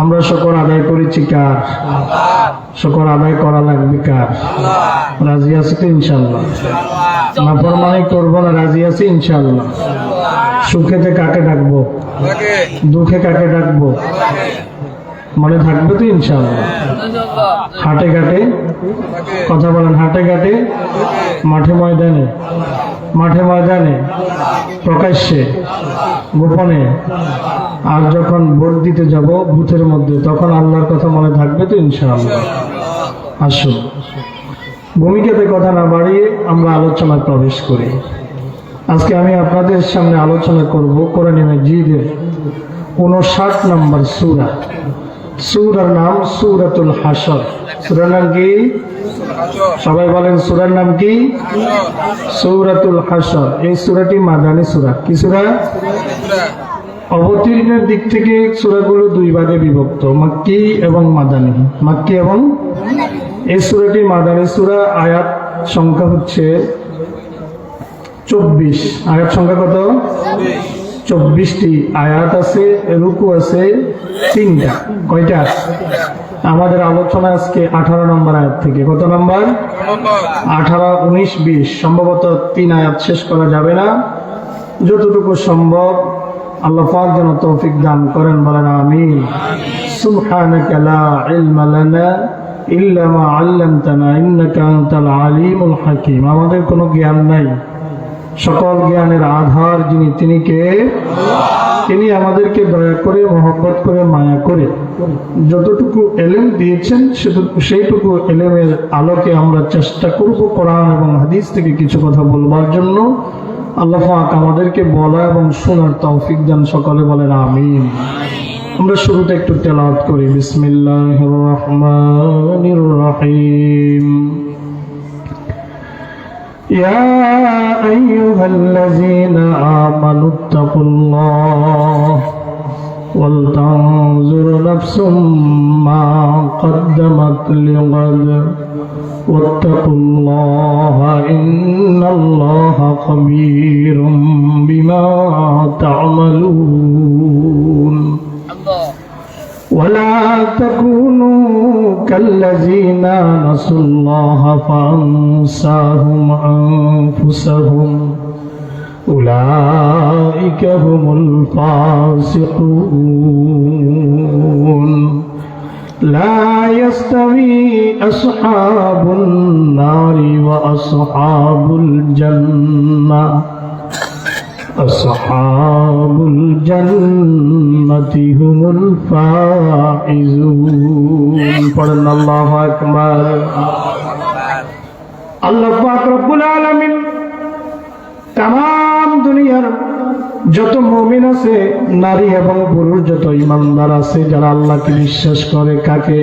আমরা শুকর আদায় করেছি কার? শুকর আদায় করা লাগবে কার? রাজি আছি তো ইনশাআল্লাহ? নাফরমানি করবো না, রাজি আছি ইনশাআল্লাহ? সুখেতে কাকে ডাকবো? দুঃখে কাকে ডাকবো? মনে থাকবে তো ইনশাআল্লাহ? হাটে ঘাটে কথা বলেন, হাটে ঘাটে, মাঠে ময়দানে, মাঠে ময়দানে, প্রকাশ্যে, গোপনে, আর যখন ভোট দিতে যাব বুথের মধ্যে, তখন আল্লাহর কথা মনে থাকবে তো ইনশাআল্লাহ? আসুন, ভূমিকাতে কথা না বাড়িয়ে আমরা আলোচনায় প্রবেশ করি। আজকে আমি আপনাদের সামনে আলোচনা করব কোরআন মাজিদের 59 নম্বর সূরা। সূরার নাম সূরাতুল হাসর। সূরার নাম কি? সবাই বলেন, সূরার নাম কি? সূরাতুল হাসর। এই সূরাটি মাদানী সূরা। কি সূরা? অবতীর্ণের দিক থেকে সূরাগুলো দুই ভাগে বিভক্ত, মাক্কি এবং মাদানী। মাক্কি এবং এই সূরাটি মাদানী সূরা। আয়াত সংখ্যা হচ্ছে 24। আয়াত সংখ্যা কত? 24টি আয়াত আছে, রুকু আছে 3টা। কয়টা? আমাদের আলোচনা আজকে 18 নম্বর আয়াত থেকে। কত নম্বর? 18, 19, 20। সম্ভবত 3 আয়াত শেষ করা যাবে না। যতটুকু সম্ভব আল্লাহ পাক যেন তৌফিক দান করেন, বলেন আমিন। সুবহানাকা লা ইলমা লানা ইল্লা মা আল্লামতানা ইন্নাকা আনতাল আলিমুল হাকিম। আমাদের কোনো জ্ঞান নাই, সকল জ্ঞানের আধার যিনি, তিনি কে? তিনি আমাদেরকে দয়া করে, মহব্বত করে, মায়া করে যতটুকু এলেম দিয়েছেন সেইটুকু এলেমের আলোকে আমরা চেষ্টা করব কোরআন এবং হাদিস থেকে কিছু কথা বলবার জন্য। আল্লাহ পাক আমাদেরকে বলা এবং শোনার তৌফিক দান। সকলে বলেন আমিন। আমরা শুরুতে একটু তেলাওয়াত করি। বিসমিল্লাহির রহমানির রহিম। يا أيها الذين آمنوا اتقوا الله ولتنظر نفس ما قدمت لغد واتقوا الله إن الله خبير بما تعملون ولا تكونوا كالذين نسوا الله فأنساهم أنفسهم أولئك هم الفاسقون لا يستوي أصحاب النار وأصحاب الجنة أصحاب الجنة هم الفائزون قرن الله أكبر আল্লাহ পাক রব্বুল আলামিন তাম দুনিয়ার যত মুমিন আছে, নারী এবং পুরুষ, যত ইমানদার আছে, যারা আল্লাহকে বিশ্বাস করে, কাকে?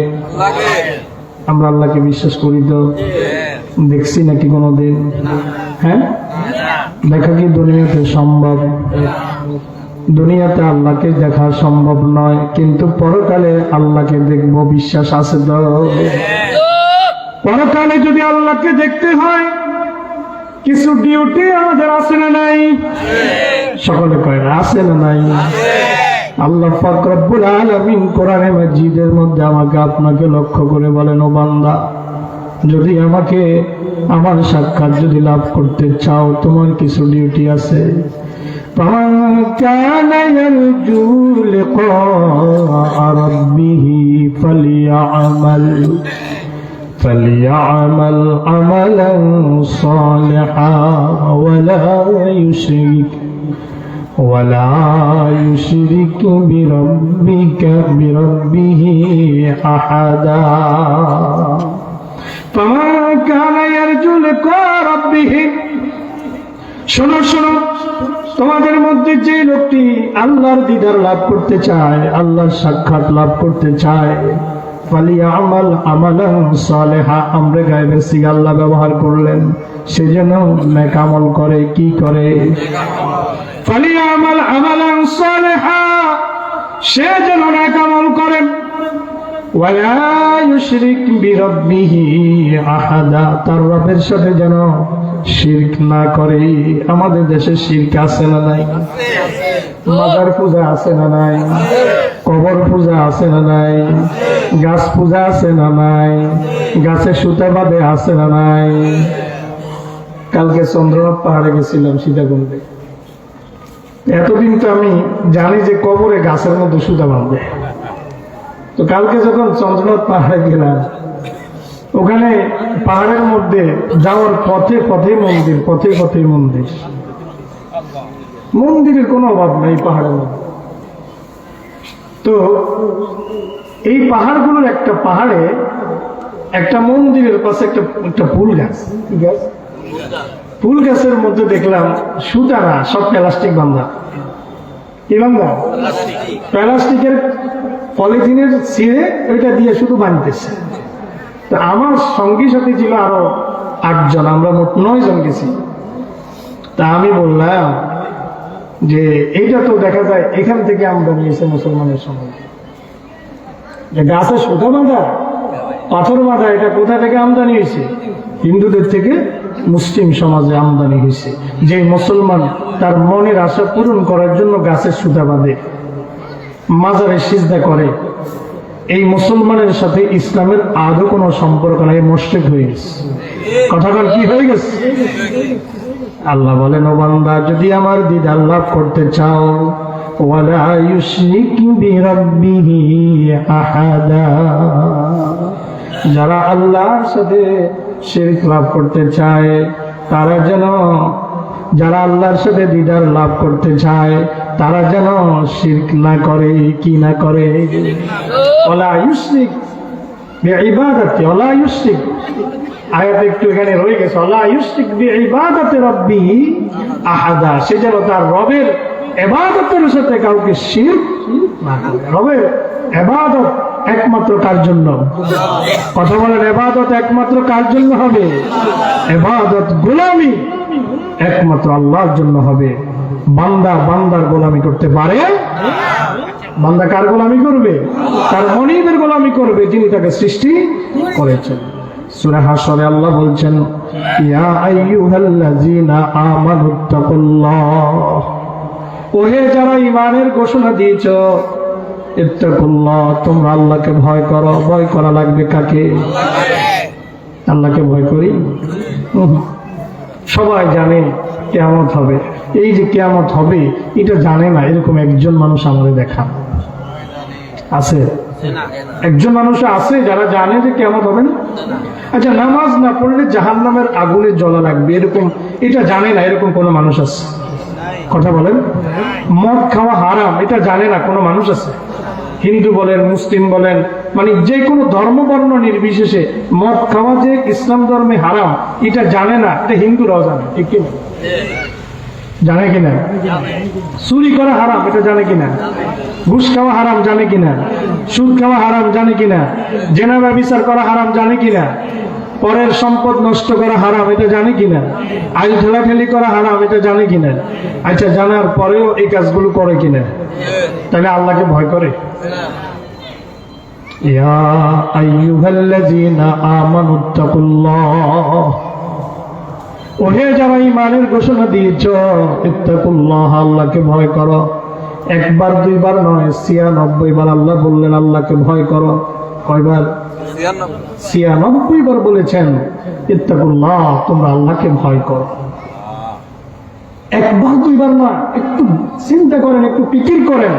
আমরা আল্লাহকে বিশ্বাস করি তো? দেখছি নাকি কোনোদিন? হ্যাঁ, দেখা কি দুনিয়াতে সম্ভব? দুনিয়াতে আল্লাহকে দেখা সম্ভব নয়, কিন্তু পরকালে আল্লাহকে দেখবো, বিশ্বাস আছে তো? পরকালে যদি আল্লাহকে দেখতে হয় কিছু ডিউটি আমাদের আছে না নাই? সকলে কয় আছে না নাই? আল্লাহ পাক রব্বুল আলামিন কোরআনে মাজিদের মধ্যে আমাকে আপনাকে লক্ষ্য করে বলেন, ও বান্দা, যদি আমাকে, আমার সাক্ষাৎ যদি লাভ করতে চাও, তোমার কিছু ডিউটি আছে। فمن كان يرجو لقاء ربه فليعمل عملا صالحا ولا يشرك بربه أحدا فمن كان يرجو لقاء ربه। শোনো শোনো, তোমাদের মধ্যে যে লোকটি আল্লাহর দিদার লাভ করতে চায়, আল্লাহর সাক্ষাৎ লাভ করতে চায়, ফালিয়ামাল আমালান সালেহা। আমরা গায়েবের সিগা আল্লাহ ব্যবহার করলেন, সে যেন নেক আমল করে। কি করে? ফালিয়ামাল আমালান সালেহা, সে যেন নেক আমল করে। ওয়ালা ইউশরিক বিরাব্বিহি আহাদা, তার রবের সাথে যেন শিরক না করে। আমাদের দেশে শিরক আছে না নাই? মাজার পূজা আছে না নাই? কবর পূজা আছে না নাই, গাছ পূজা আছে না নাই, গাছে সুতা বাঁধে আছে না নাই। কালকে চন্দ্রনাথ পাহাড়ে গেছিলাম সীতাকুণ্ডে। এতদিন তো আমি জানি যে কবরে গাছের মধ্যে সুতা বাঁধবে। তো কালকে যখন চন্দ্রনাথ পাহাড়ে গেলাম, ওখানে পাহাড়ের মধ্যে যাওয়ার পথে পথে মন্দির, পথে পথে মন্দির। মন্দিরের কোনো অভাব নেই পাহাড়ের মধ্যে। তো এই পাহাড়গুলোর একটা পাহাড়ে একটা মন্দিরের পাশে একটা ফুল গাছ, ফুল গাছের মধ্যে দেখলাম সুতা না, সব প্লাস্টিক বান্ধা। কি বান্ধা? প্লাস্টিকের পলিথিনের ছিঁড়ে ওইটা দিয়ে শুধু বাঁধতেছে। তো আমার সঙ্গী সাথী ছিল আরো 8 জন, আমরা মোট 9 জন গেছি। তা আমি বললাম যে এইটা তো দেখা যায় এখান থেকে আমদানি হয়েছে মুসলমানের সময়, যে গাছে সুতা বাঁধা, পাথর বাঁধা, এটা কোথা থেকে আমদানি হয়েছে? হিন্দুদের থেকে মুসলিম সমাজে আমদানি হয়েছে। যে মুসলমান তার মনের আশা পূরণ করার জন্য গাছের সুতা বাঁধে, মাজারে সিজদা করে, এই মুসলমানের সাথে ইসলামের আদৌ কোনো সম্পর্ক নাই, মুশরিক হয়ে গেছে। কথাটা কি হয়ে গেছে? আল্লাহ বলেন, ও বান্দা, যদি আমার দিদার লাভ করতে চাও, ওয়ালা ইউশরিক বিরাব্বিহি আহাদা, যারা আল্লাহর সাথে শিরক লাভ করতে চায় তারা যেন, যারা আল্লাহর সাথে দিদার লাভ করতে চায় তারা যেন শিরক না করে। কি না করে? ওয়ালা ইউশরিক বিইবাদাতি, ওয়ালা ইউশরিক, আয়াত একটু এখানে রয়ে গেছে, ওয়ালা ইউশরিক বিইবাদাতি রাব্বিহি আহাদা, সে যেন তার রবের ইবাদতের সাথে কাউকে শিরক না করে। রবের ইবাদত একমাত্র কার জন্য? কথা বলেন, ইবাদত একমাত্র কার জন্য হবে? ইবাদত, গোলামি একমাত্র আল্লাহর জন্য হবে। বান্দা বান্দার গোলামি করতে পারে? বান্দা কার গোলামি করবে? তার মনিবের গোলামি করবে, যিনি তাকে সৃষ্টি করেছেন। সূরা হাশরে আল্লাহ বলছেন, ইয়া আইয়ুহাল্লাযীনা আমানুত্তাকুল্লাহ, ওহে যারা ঈমানের ঘোষণা দিয়েছো, ইত্তাকুল্লাহ, তোমরা আল্লাহকে ভয় করো। ভয় করা লাগবে কাকে? আল্লাহকে ভয় করি। সবাই জানে কিয়ামত হবে, এই যে কিয়ামত হবে এটা জানে না এরকম একজন মানুষ আমাদের দেখা আছে? একজন মানুষ আছে যারা জানে যে কিয়ামত হবে না? আচ্ছা, নামাজ না পড়লে জাহান্নামের আগুনে জ্বলা লাগবে এরকম এটা জানে না এরকম কোন মানুষ আছে? কথা বলেন। মদ খাওয়া হারাম এটা জানে না কোনো মানুষ আছে? হিন্দু বলেন, মুসলিম বলেন, মানে যে কোনো ধর্ম বর্ণ নির্বিশেষে মদ খাওয়া যে ইসলাম ধর্মে হারাম এটা জানে না, এটা হিন্দুরাও জানে, ঠিক কিনা? জানে কিনা? চুরি করা হারাম এটা জানে কিনা? ঘুষ খাওয়া হারাম জানে কিনা? সুদ খাওয়া হারাম জানে কিনা? জেনা ব্যভিচার করা হারাম জানে কিনা? পরের সম্পদ নষ্ট করা হারাম এটা জানে কিনা? আইল ঠেলাঠেলি করা হারাম এটা জানে কিনা? আচ্ছা, জানার পরেও এই কাজগুলো করে কিনা? তাহলে আল্লাহকে ভয় করে? ইয়া আইয়ুহাল্লাযীনা আমানুত্তাকুল্লাহ, ওহে যারা ঈমানের ঘোষণা দিয়েছ, ইত্তাকুল্লাহ, আল্লাহকে ভয় করো। একবার দুইবার নয়, 96 বার আল্লাহ বললেন আল্লাহকে ভয় করো। কয়বার? 96 বার বলেছেন ইত্তাকুল্লাহ, তোমরা আল্লাহকে ভয় করো। একবার দুইবার না, একটু চিন্তা করেন, একটু ফিকির করেন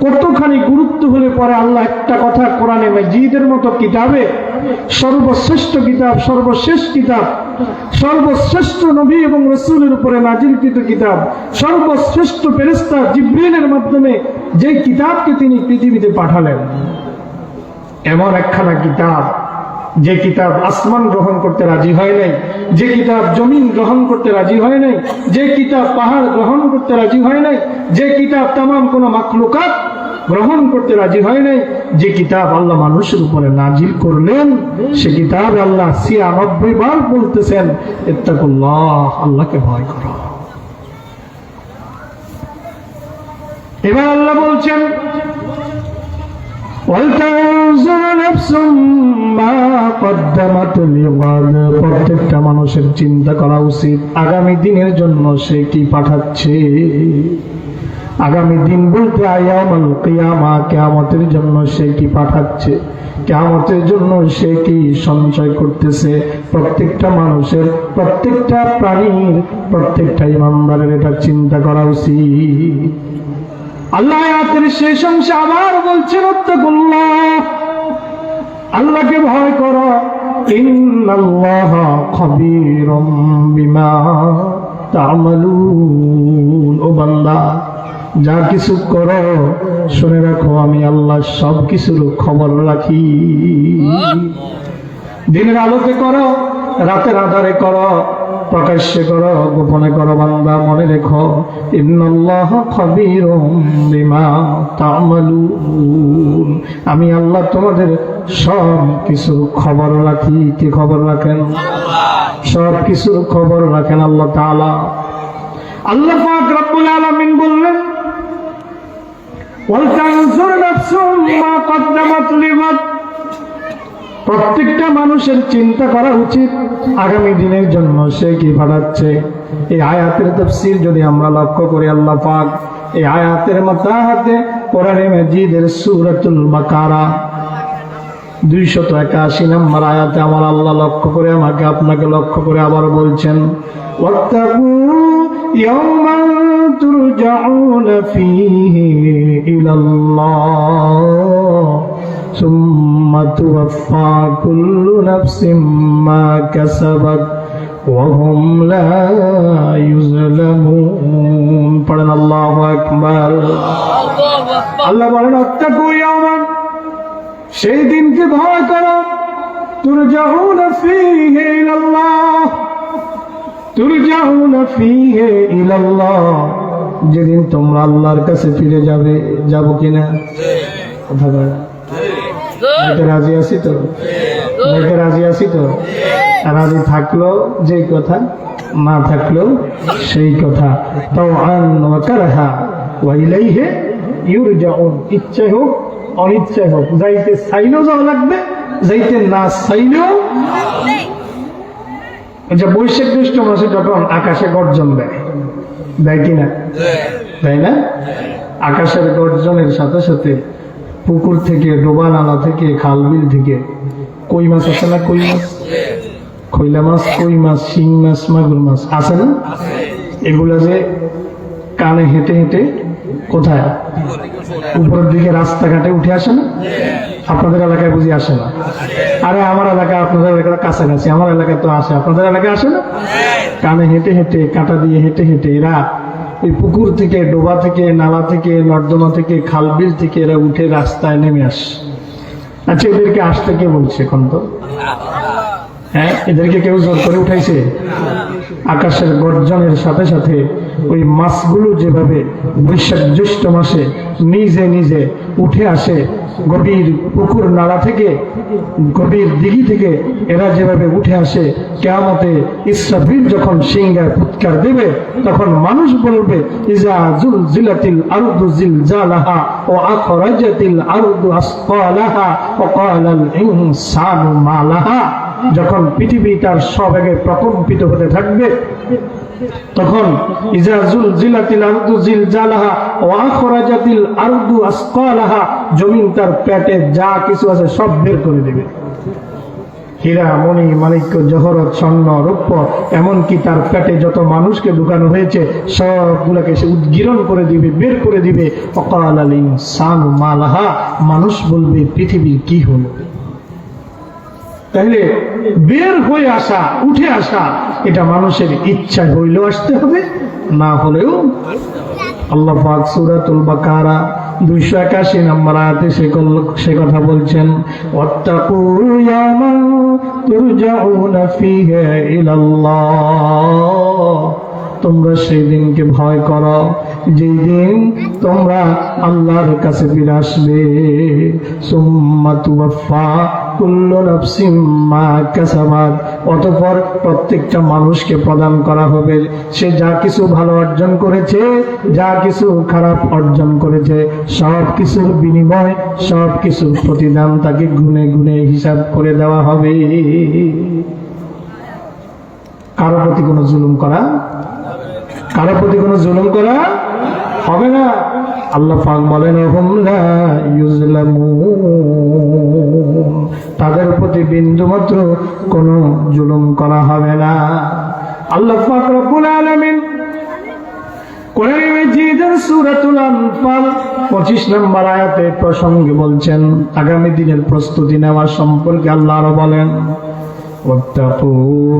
কতখানি গুরুত্ব হলে পরে আল্লাহ একটা কথা কোরআনে মাজিদের মতো কিতাবে, সর্বশ্রেষ্ঠ কিতাব, সর্বশেষ কিতাব, সর্বশ্রেষ্ঠ নবী এবং রাসূলের উপরে নাজিলকৃত কিতাব, সর্বশ্রেষ্ঠ ফেরেশতা জিবরিলের মাধ্যমে যে কিতাবকে তিনি পৃথিবীতে পাঠালেন, এমন একখানা কিতাব যে কিতাব আসমান গ্রহণ করতে রাজি হয় নাই, যে কিতাব জমিন গ্রহণ করতে রাজি হয় নাই, যে কিতাব পাহাড় গ্রহণ করতে রাজি হয় নাই, যে কিতাব তামাম কোন মাখলুকাত গ্রহণ করতে রাজি হয় নাই, যে কিতাব আল্লাহ মানুষের উপরে নাজিল করলেন, সে কিতাব আল্লাহ 96 বার বলতেছেন ইত্তাকুল্লাহ, আল্লাহকে ভয় করো। এবার আল্লাহ বলছেন প্রত্যেকটা মানুষের চিন্তা করা উচিত আগামী দিনের জন্য সে কি পাঠাচ্ছে। আগামী দিন বলতে আয়াউমুল কিয়ামা, কিয়ামতের জন্য সে কি পাঠাচ্ছে, কিয়ামতের জন্য সে কি সঞ্চয় করতেছে। প্রত্যেকটা মানুষের, প্রত্যেকটা প্রাণীর, প্রত্যেকটা ইমানদারের এটা চিন্তা করা উচিত। আল্লাহ আয়াতের শেষ অংশে আবার বলছেন ওয়াত্তাকুল্লাহ, আল্লাহকে ভয় করো। ইন্নাল্লাহা খাবীরুম বিমা তা'মালুন। ও বান্দা, যা কিছু করো শুনে রাখো আমি আল্লাহ সব কিছুর খবর রাখি। দিনের আলোতে করো, রাতের আধারে করো, প্রকাশ্যে করো, গোপনে করো, বান্দা মনে রেখো ইন্নাল্লাহা খাবীরুম বিমা তা'মালুন, আমি আল্লাহ তোমাদের সব কিছুর খবর রাখি। কি খবর রাখেন? সব কিছুর খবর রাখেন আল্লাহ তাআলা। আল্লাহ পাক রব্বুল আলামিন বললেন ওয়াল তানজুর নাফসুম মা কদ্দামাত লিগাদ, প্রত্যেকটা মানুষের চিন্তা করা উচিত আগামী দিনের জন্য সে কি পাঠাচ্ছে। এই আয়াতের তাফসীর যদি আমরা লক্ষ্য করি, আল্লাহ পাক এই আয়াতের মাথাতে কোরআনে মাজিদের সূরাতুল বাকারা 281 নম্বর আয়াতে আমার আল্লাহ লক্ষ্য করে, আমাকে আপনাকে লক্ষ্য করে আবার বলছেন ওয়াত্তাকু ইয়াওমান তুরজাউনা ফীহি ইলাল্লাহ সুম্মা তুওয়াফা কুল্লু নাফসিম মা কাসাবাত ওয়া হুম লা ইউযলামুন। পড়েন আল্লাহু আকবার। আল্লাহ বলেন ওয়াত্তাকু ইয়াওমান, সেই দিনকে ভয় করো, তুরজাউনা ফীহি ইলাল্লাহ, তুরজাউনা ফীহি ইলাল্লাহ, যেদিন তোমরা আল্লাহর কাছে ফিরে যাবে। যাবো কিনা? কথা বলেন। রাজি আছি তো? রাজি আছি তো? রাজি থাকলো যেই কথা, না থাকলো সেই কথা। তাওআন ওয়া কারহা ওয়া ইলাইহি ইউরজাউন, ইচ্ছাই হোক অনিচ্ছাই হোক, যাইতে চাইলেও যাওয়া লাগবে, যাইতে না চাইলেও। বৈশাখ জ্যৈষ্ঠ মাসে যখন আকাশে গর্জন দেয়, দেয় কিনা? তাই না? আকাশের গর্জনের সাথে সাথে পুকুর থেকে, ডোবা নালা থেকে, খাল বিল থেকে কই মাছ আছে না? কই মাছ, খৈলা মাছ, কই মাছ, শিং মাছ, মাগুর মাছ আছে না? এগুলা যে কানে হেঁটে হেঁটে কোথায় উপরের দিকে রাস্তাঘাটে উঠে আসে না? আপনাদের এলাকায় বুঝি আসে না? আরে আমার এলাকা আপনাদের এলাকার কাছাকাছি, আমার এলাকায় তো আসে, আপনাদের এলাকায় আসে না? কানে হেঁটে হেঁটে, কাঁটা দিয়ে হেঁটে হেঁটে এরা ওই পুকুর থেকে, ডোবা থেকে, নালা থেকে, নর্দমা থেকে, খালবিল থেকে এরা উঠে রাস্তায় নেমে আসে। আচ্ছা, এদেরকে আসতে কে বলছে এখন? তো হ্যাঁ, এদেরকে কেউ জোর করে উঠাইছে? আকাশের গর্জনের সাথে সাথে ওই মাছগুলো যেভাবে বৈশাখ জ্যৈষ্ঠ মাসে নিজে নিজে উঠে আসে, গভীর পুকুর নালা থেকে, গভীর দিঘি থেকে এরা যেভাবে উঠে আসে, কিয়ামতে ইসরাফিল যখন সিংহায় ফুৎকার দেবে তখন মানুষ বলবে ইজা জুলজিলাতিল আরদু জিলজালাহা ওয়া আখরাজাতিল আরদু আসফালাহা ওয়া ক্বালাল ইনসানু মা লাহা। যখন পৃথিবী তার সবেগে প্রকম্পিত হতে থাকবে তখন ইজা জুলজিলাতিল আরদু জিলজালাহা ওয়া আখরাজাতিল আরদু আসফালাহা, জমিন তার পেটে যা কিছু আছে সব বের করে দেবে। হীরা, মণি, মাণিক্য, জহরত, স্বর্ণ, রৌপ্য, এমনকি তার পেটে যত মানুষকে ঢুকানো হয়েছে সবগুলোকে সে উদ্গীরণ করে দিবে, বের করে দিবে। ওয়াকালাল ইনসানু মা লাহা, মানুষ বলবে পৃথিবীর কি হলো? তাহলে বের হয়ে আসা, উঠে আসা, এটা মানুষের ইচ্ছা হইলেও আসতে হবে, না হলেও। আল্লাহ পাক সূরাতুল বাকারা 281 নম্বর আয়াতে সে কথা বলছেন ওয়াত্তাকু ইয়াওমান তুরজাউনা ফীহি ইলাল্লাহ, তোমরা সেই দিনকে ভয় করো যেই দিন তোমরা আল্লাহর কাছে ফিরে আসবে। সুম্মা তুওয়াফা কুল্লু নাফসিম মা কাসাবাত, অতঃপর প্রত্যেকটা মানুষকে প্রদান করা হবে সে যা কিছু ভালো অর্জন করেছে, যা কিছু খারাপ অর্জন করেছে, সব কিছুর বিনিময়, সব কিছুর প্রতিদান তাকে গুনে গুনে হিসাব করে দেওয়া হবে। কারো প্রতি কোনো জুলুম করা, কারো প্রতি কোনো জুলুম করা হবে না। আল্লাহ পাক বলেন হুম লা ইউজলামুন, তাদের প্রতি বিন্দুমাত্র কোনো জুলুম করা হবে না। আল্লাহ পাক রব্বুল আলামিন কোরআন মাজিদের সূরাতুল আনফাল 25 নম্বর আয়াতে প্রসঙ্গে বলছেন, আগামী দিনের প্রস্তুতি নেওয়া সম্পর্কে আল্লাহ আরো বলেন ওয়াত্তাকু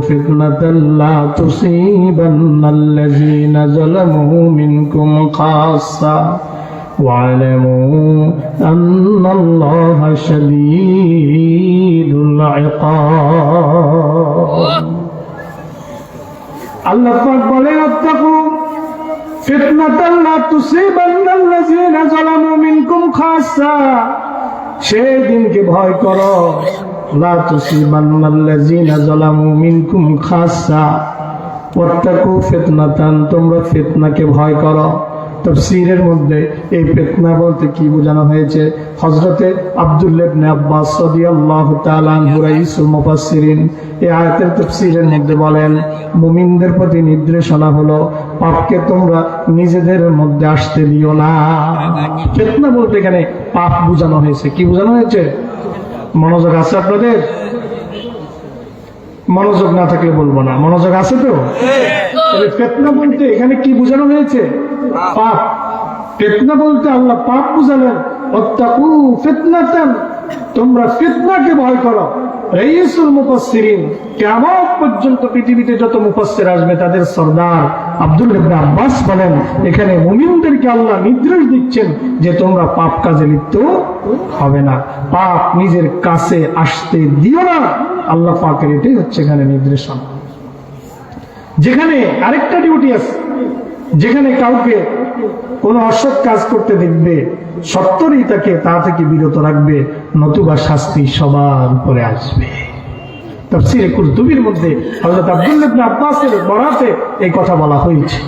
ফিতনাতাল লা তুসিবান্নাল্লাযীনা যালামু মিনকুম খাসসা ওয়া'লামু আন্নাল্লাহা শাদীদুল ইকাব। আল্লাহ পাক বলেন ওয়াত্তাকু ফিতনাতাল লা তুসিবান্নাল্লাযীনা যালামু মিনকুম খাসসা, সেই দিনকে ভয় করো, লা তুসিবান্নাল্লাযীনা যালামু মিনকুম খাসসা, ওয়াত্তাকু ফিতনাতান, তোমরা ফিতনাকে ভয় করো। তাফসীরের মধ্যে এই ফিতনা বলতে কি বোঝানো হয়েছে, হযরতে আব্দুল্লাহ ইবনে আব্বাস রাদিয়াল্লাহু তাআলা আনহু রাইসুল মুফাসসিরিন এই আয়াতের তাফসীরের মধ্যে বলেন, মুমিনদের প্রতি নির্দেশনা হলো পাপকে তোমরা নিজেদের মধ্যে আসতে দিও না। ফিতনা বলতে এখানে পাপ বোঝানো হয়েছে। কি বোঝানো হয়েছে? মনোযোগ আছে আপনাদের? মনোযোগ না থাকলে বলবো না, মনোযোগ আছে তো? ফিতনা বলতে এখানে কি বোঝানো হয়েছে? পাপ। ফিতনা বলতে আল্লাহ পাপ বুঝালেন, ওয়াত্তাকু ফিতনাতান, তোমরা ফিতনাকে ভয় করো। রাইসুল মুফাসসিরিন, কিয়ামত পর্যন্ত পৃথিবীতে যত মুফাসসির আসবে তাদের সরদার আব্দুল্লাহ ইবনে আব্বাস বলেন, এখানে মুমিনদেরকে আল্লাহ নির্দেশ দিচ্ছেন যে তোমরা পাপ কাজে লিপ্ত হবে না, পাপ নিজের কাছে আসতে দিও না। আল্লাহ পাকের এটাই হচ্ছে এখানে নির্দেশনা। যেখানে আরেকটা ডিউটি আছে, যেখানে কাউকে কোনো অসৎ কাজ করতে দেখবে সত্তরই তাকে তা থেকে বিরত রাখবে, নতুবা শাস্তি সবার উপরে আসবে। তাফসীরে কুরতুবীর মধ্যে হযরত আব্দুল্লাহ ইবনে আব্বাসের বরাতে এই কথা বলা হয়েছে।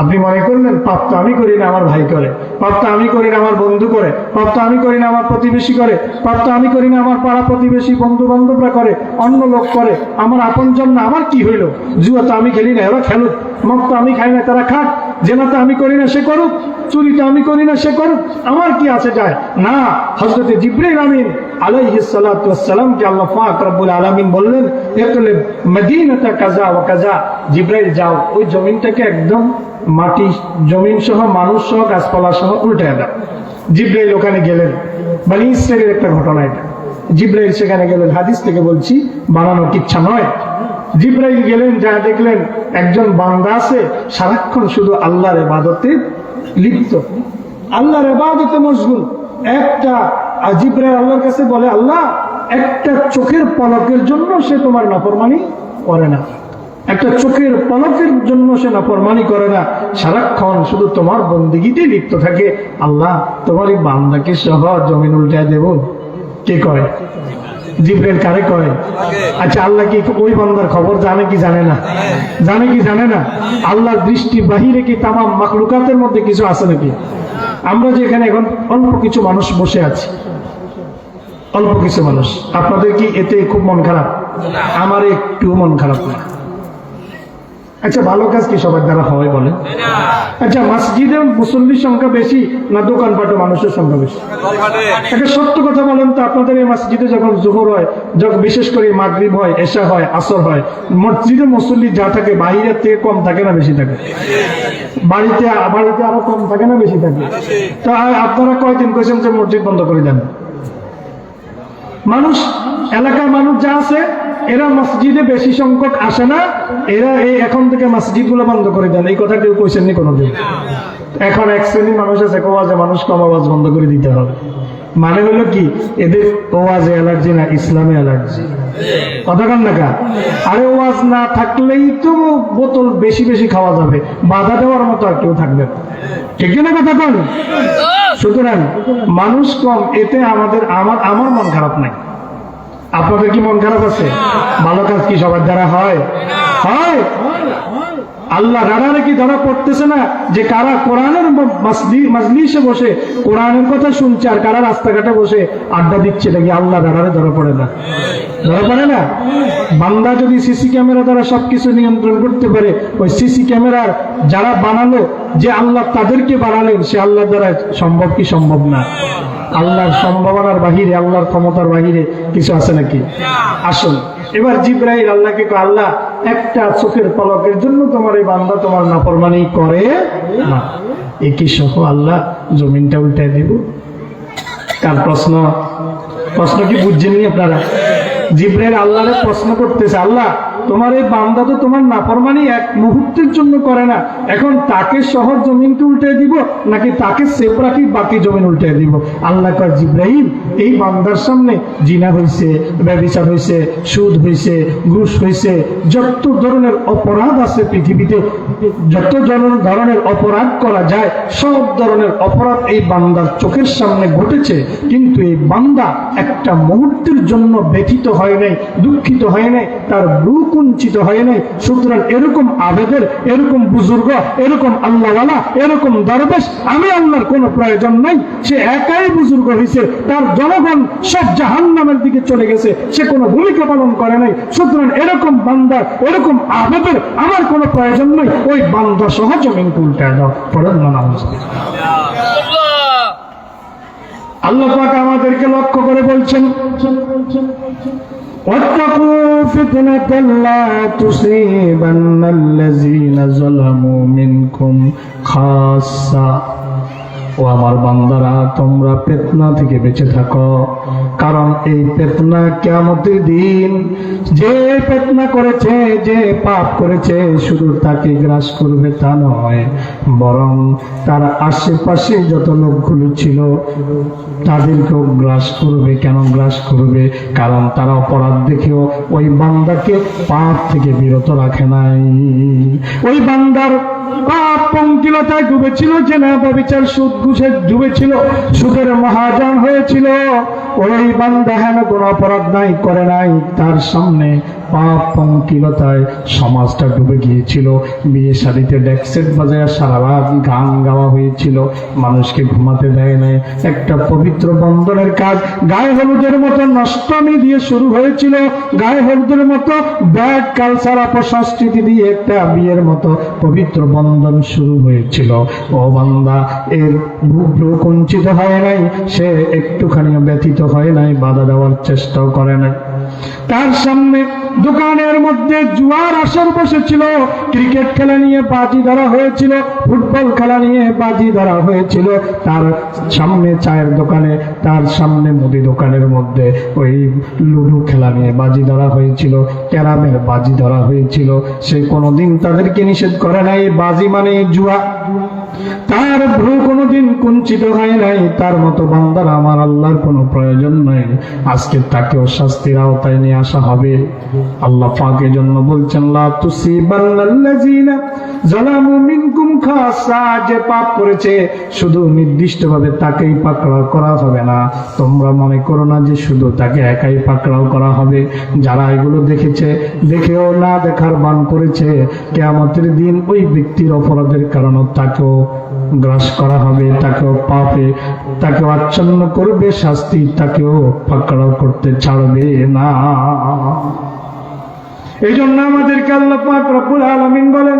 আপনি মনে করলেন পাপ তো আমি করি না, আমার ভাই করে, পাপ তো আমি করি না, আমার বন্ধু করে, পাপ তো আমি করি না, আমার প্রতিবেশী করে, পাপ তো আমি করি না, আমার পাড়া প্রতিবেশী বন্ধু বান্ধবরা করে, অন্য লোক করে, আমার আপনজন না, আমার কি হইল? জুয়া তো আমি খেলি না, এরা খেলুক, মদ তো আমি খাই না, তারা খাক, জেনা তো আমি করি না, সে করুক, চুরি তো আমি করি না, সে করুক, আমার কি আছে যায় না। হযরতে জিবরাইল আমিন আলাইহিস সালাতু ওয়াস সালাম কে আল্লাহ পাক রব্বুল আলামিন বললেন, ইকলিব মদিনাতা কাযা ওয়া কাযা, জিবরাইল যাও ওই জমিনটাকে একদম মাটি, জমিন সহ মানুষ সহ গাছপালা সহ উল্টায় দাও। জিবরাইল ওখানে গেলেন, বনি ইসরাইলের একটা ঘটনা এটা। জিবরাইল সেখানে গেলেন, হাদিস থেকে বলছি, বানানো কিচ্ছা নয়। জিবরাইল গেলেন, যা দেখলেন একজন বান্দা আছে সারাক্ষণ শুধু আল্লাহর ইবাদতে লিপ্ত, আল্লাহর ইবাদতে মশগুল। একটা জিবরাইল আল্লাহর কাছে বলে, আল্লাহ একটা চোখের পলকের জন্য সে তোমার নাফরমানি করে না, একটা চোখের পলকের জন্য সে নাফরমানি করে না, সারাক্ষণ শুধু তোমার বন্দেগীতে লিপ্ত থাকে। আল্লাহ তোমার এই বান্দাকে সহ জমিন উল্টায় দেব। কে কয়? জিবরাইল কারে কয়? আচ্ছা, আল্লাহ কি ওই বান্দার খবর জানে কি জানে না? জানে কি জানে না? আল্লাহর দৃষ্টি বাহিরে কি তামাম মাখলুকাতের মধ্যে কিছু আছে নাকি? আমরা যে এখানে এখন অল্প কিছু মানুষ বসে আছি, অল্প কিছু মানুষ, আপনাদের কি এতে খুব মন খারাপ? আমার একটু মন খারাপ না। আচ্ছা, ভালো কাজ কি সবার দ্বারা হয় বলে? আচ্ছা, মসজিদে মুসল্লির সংখ্যা বেশি না দোকানপাটে মানুষের সংখ্যা বেশি? একটা সত্য কথা বলেন তো, আপনাদের এই মসজিদে যখন জোহর হয়, যখন বিশেষ করে মাগরিব হয়, এশা হয়, আসর হয়, মসজিদে মুসল্লি যা থাকে বাইরের থেকে কম থাকে না বেশি থাকে? বাড়িতে আরো কম থাকে না বেশি থাকে? তা আপনারা কয়দিন কইছেন যে মসজিদ বন্ধ করে দেন? মানুষ, এলাকার মানুষ যা আছে এরা মসজিদে বেশি সংখ্যক আসে না, এরা এই এখন থেকে মসজিদ গুলো বন্ধ করে দেন, এই কথা কেউ কইছেন নি কোনোদিন? এখন এক শ্রেণীর মানুষ আছে ওয়াজে মানুষ কম আওয়াজ বন্ধ করে দিতে হবে। মানে হলো কি, এদের ওয়াজে অ্যালার্জি না ইসলামে অ্যালার্জি। কথা কান না কা? আরে ওয়াজ না থাকলেই তো বোতল বেশি বেশি খাওয়া যাবে, বাধা দেওয়ার মতো আর কেউ থাকবে না, ঠিক না কথা কন? সুতরাং মানুষ কম, এতে আমার মন খারাপ নাই। আপনাদের কি মন খারাপ আছে? ভালো কাজ কি সবার দ্বারা হয়? হয়? আল্লাহ রাডারে কি ধরা পড়তেছে না যে কারা কোরআনের মাজলিসে বসে কোরআনের কথা শুনছে আর কারা রাস্তাঘাটে বসে আড্ডা দিচ্ছে? নাকি আল্লাহ রাডারে ধরা পড়ে না? ধরা পড়ে না? বান্দা যদি সিসি ক্যামেরা দ্বারা সবকিছু নিয়ন্ত্রণ করতে পারে, ওই সিসি ক্যামেরার যারা বানালো, যে আল্লাহ তাদেরকে বানালেন, সে আল্লাহ দ্বারা সম্ভব কি সম্ভব না? আল্লাহর সম্ভাবনার বাহিরে, আল্লাহর ক্ষমতার বাহিরে কিছু আছে নাকি? আসুন, এবার জিবরাইল আল্লাহকে কয়, আল্লাহ একটা চোখের পলকের জন্য তোমার এই বান্দা তোমার নাফরমানি করে না, একই সহ আল্লাহ জমিনটা উল্টায় দিব। কার প্রশ্ন? প্রশ্ন কি বুঝছেননি আপনারা? জিবরাইল আল্লাহরে প্রশ্ন করতেছে, আল্লাহ তোমার এই বান্দা তো তোমার নাফরমানি এক মুহূর্তের জন্য করে না, এখন তাকে সহ জমিনকে উল্টে দিব নাকি তাকে সেফ রাখি বাকি জমিন উল্টে দিব? আল্লাহ কয়, জিবরাইল এই বান্দার সামনে জিনা হয়েছে, ব্যভিচার হয়েছে, সুদ হয়েছে, ঘুষ হয়েছে, যত ধরনের অপরাধ আছে পৃথিবীতে, যত ধরনের অপরাধ করা যায় সব ধরনের অপরাধ এই বান্দার চোখের সামনে ঘটেছে, কিন্তু এই বান্দা একটা মুহূর্তের জন্য ব্যথিত হয় নাই, দুঃখিত হয় নাই, তার রূপ কুঞ্চিত হয় নাই। সুতরাং এরকম আবেদের, এরকম বুজুর্গ, এরকম আল্লাহওয়ালা, এরকম দরবেশ আমি আল্লাহর কোনো প্রয়োজন নাই। সে একাই বুজুর্গ হয়েছে, তার জনগণ সব জাহান্নামের দিকে চলে গেছে, সে কোনো ভূমিকা পালন করে নাই। সুতরাং এরকম বান্দা, এরকম আবেদের আমার কোনো প্রয়োজন নাই। ওই বান্দা সহ জমিন উল্টায় দাও। পড়েন না নামাজ। আল্লাহ পাক আমাদেরকে লক্ষ্য করে বলছেন, واتقوا فتنة لا تصيبن الذين ظلموا منكم خاصة। ও আমার বান্দারা, তোমরা ফিতনা থেকে বেঁচে থাকো, কারণ এই ফিতনা কিয়ামতের দিন যে ফিতনা করেছে, যে পাপ করেছে, শুধু তাকে গ্রাস করবে তা নয়, বরং তার আশেপাশে যত লোকগুলো ছিল তাদেরকেও গ্রাস করবে। কেন গ্রাস করবে? কারণ তারা অপরাধ দেখেও ওই বান্দাকে পাপ থেকে বিরত রাখে নাই। ওই বান্দার পাপ পঙ্কিলতায় ডুবেছিল, জেনা ব্যভিচার সুদ ঘুষে ডুবেছিল, সুদের মহাজন হয়েছিল। ওই বান্দা হেন কোনো অপরাধ নাই, করে নাই, তার সামনে পাপ পঙ্কিলতায় সমাজটা ডুবে গিয়েছিল। বিয়ে শাদীতে ডেকসেট বাজায় সারা রাত গান গাওয়া হয়েছিল, মানুষকে ঘুমাতে দেয় নাই। একটা পবিত্র বন্ধনের কাজ গায়ে হলুদের মতো নষ্টমী দিয়ে শুরু হয়েছিল, গায়ে হলুদের মতো ব্যাড কালচার অপসংস্কৃতি দিয়ে একটা বিয়ের মতো পবিত্র বন্ধন শুরু হয়েছিল। ও বান্দা, এর ভ্রু কুঞ্চিত হয় নাই, সে একটুখানিও ব্যথিত হয় নাই, বাধা দেওয়ার চেষ্টাও করে নাই। তার সামনে দোকানের মধ্যে জুয়ার আসর বসেছিল, ক্রিকেট খেলা নিয়ে বাজি ধরা হয়েছিল, ফুটবল খেলা নিয়ে বাজি ধরা হয়েছিল। তার সামনে চায়ের দোকানে, তার সামনে মুদি দোকানের মধ্যে ওই লুডু খেলা নিয়ে বাজি ধরা হয়েছিল, ক্যারামের বাজি ধরা হয়েছিল। সে কোনোদিন তাদেরকে নিষেধ করে নাই, বাজি মানে জুয়া। তার ভ্রু কোনোদিন কুঞ্চিত হয় নাই। তার মতো বান্দার আমার আল্লাহর কোনো প্রয়োজন নাই। আজকে তাকেও শাস্তির আওতায় নিয়ে আসা হবে। আল্লাহ পাক এজন্য বলছেন, লা তুসিবান্নাল্লাযিনা যালামু মিনকুম খাসা, যে পাপ করেছে শুধু নির্দিষ্টভাবে তাকেই পাকড়াও করা হবে না। তোমরা মনে করো না যে শুধু তাকে একাই পাকড়াও করা হবে। যারা এগুলো দেখেছে, দেখেও না দেখার ভান করেছে, কিয়ামতের দিন ওই ব্যক্তির অপরাধের কারণে তাকেও গ্রাস করা হবে, তাকেও পাপে, তাকেও আচ্ছন্ন করবে শাস্তি, তাকেও পাকড়াও করতে ছাড়বে না। এই জন্য আমাদেরকে আল্লাহ পাক রব্বুল আলামিন বলেন,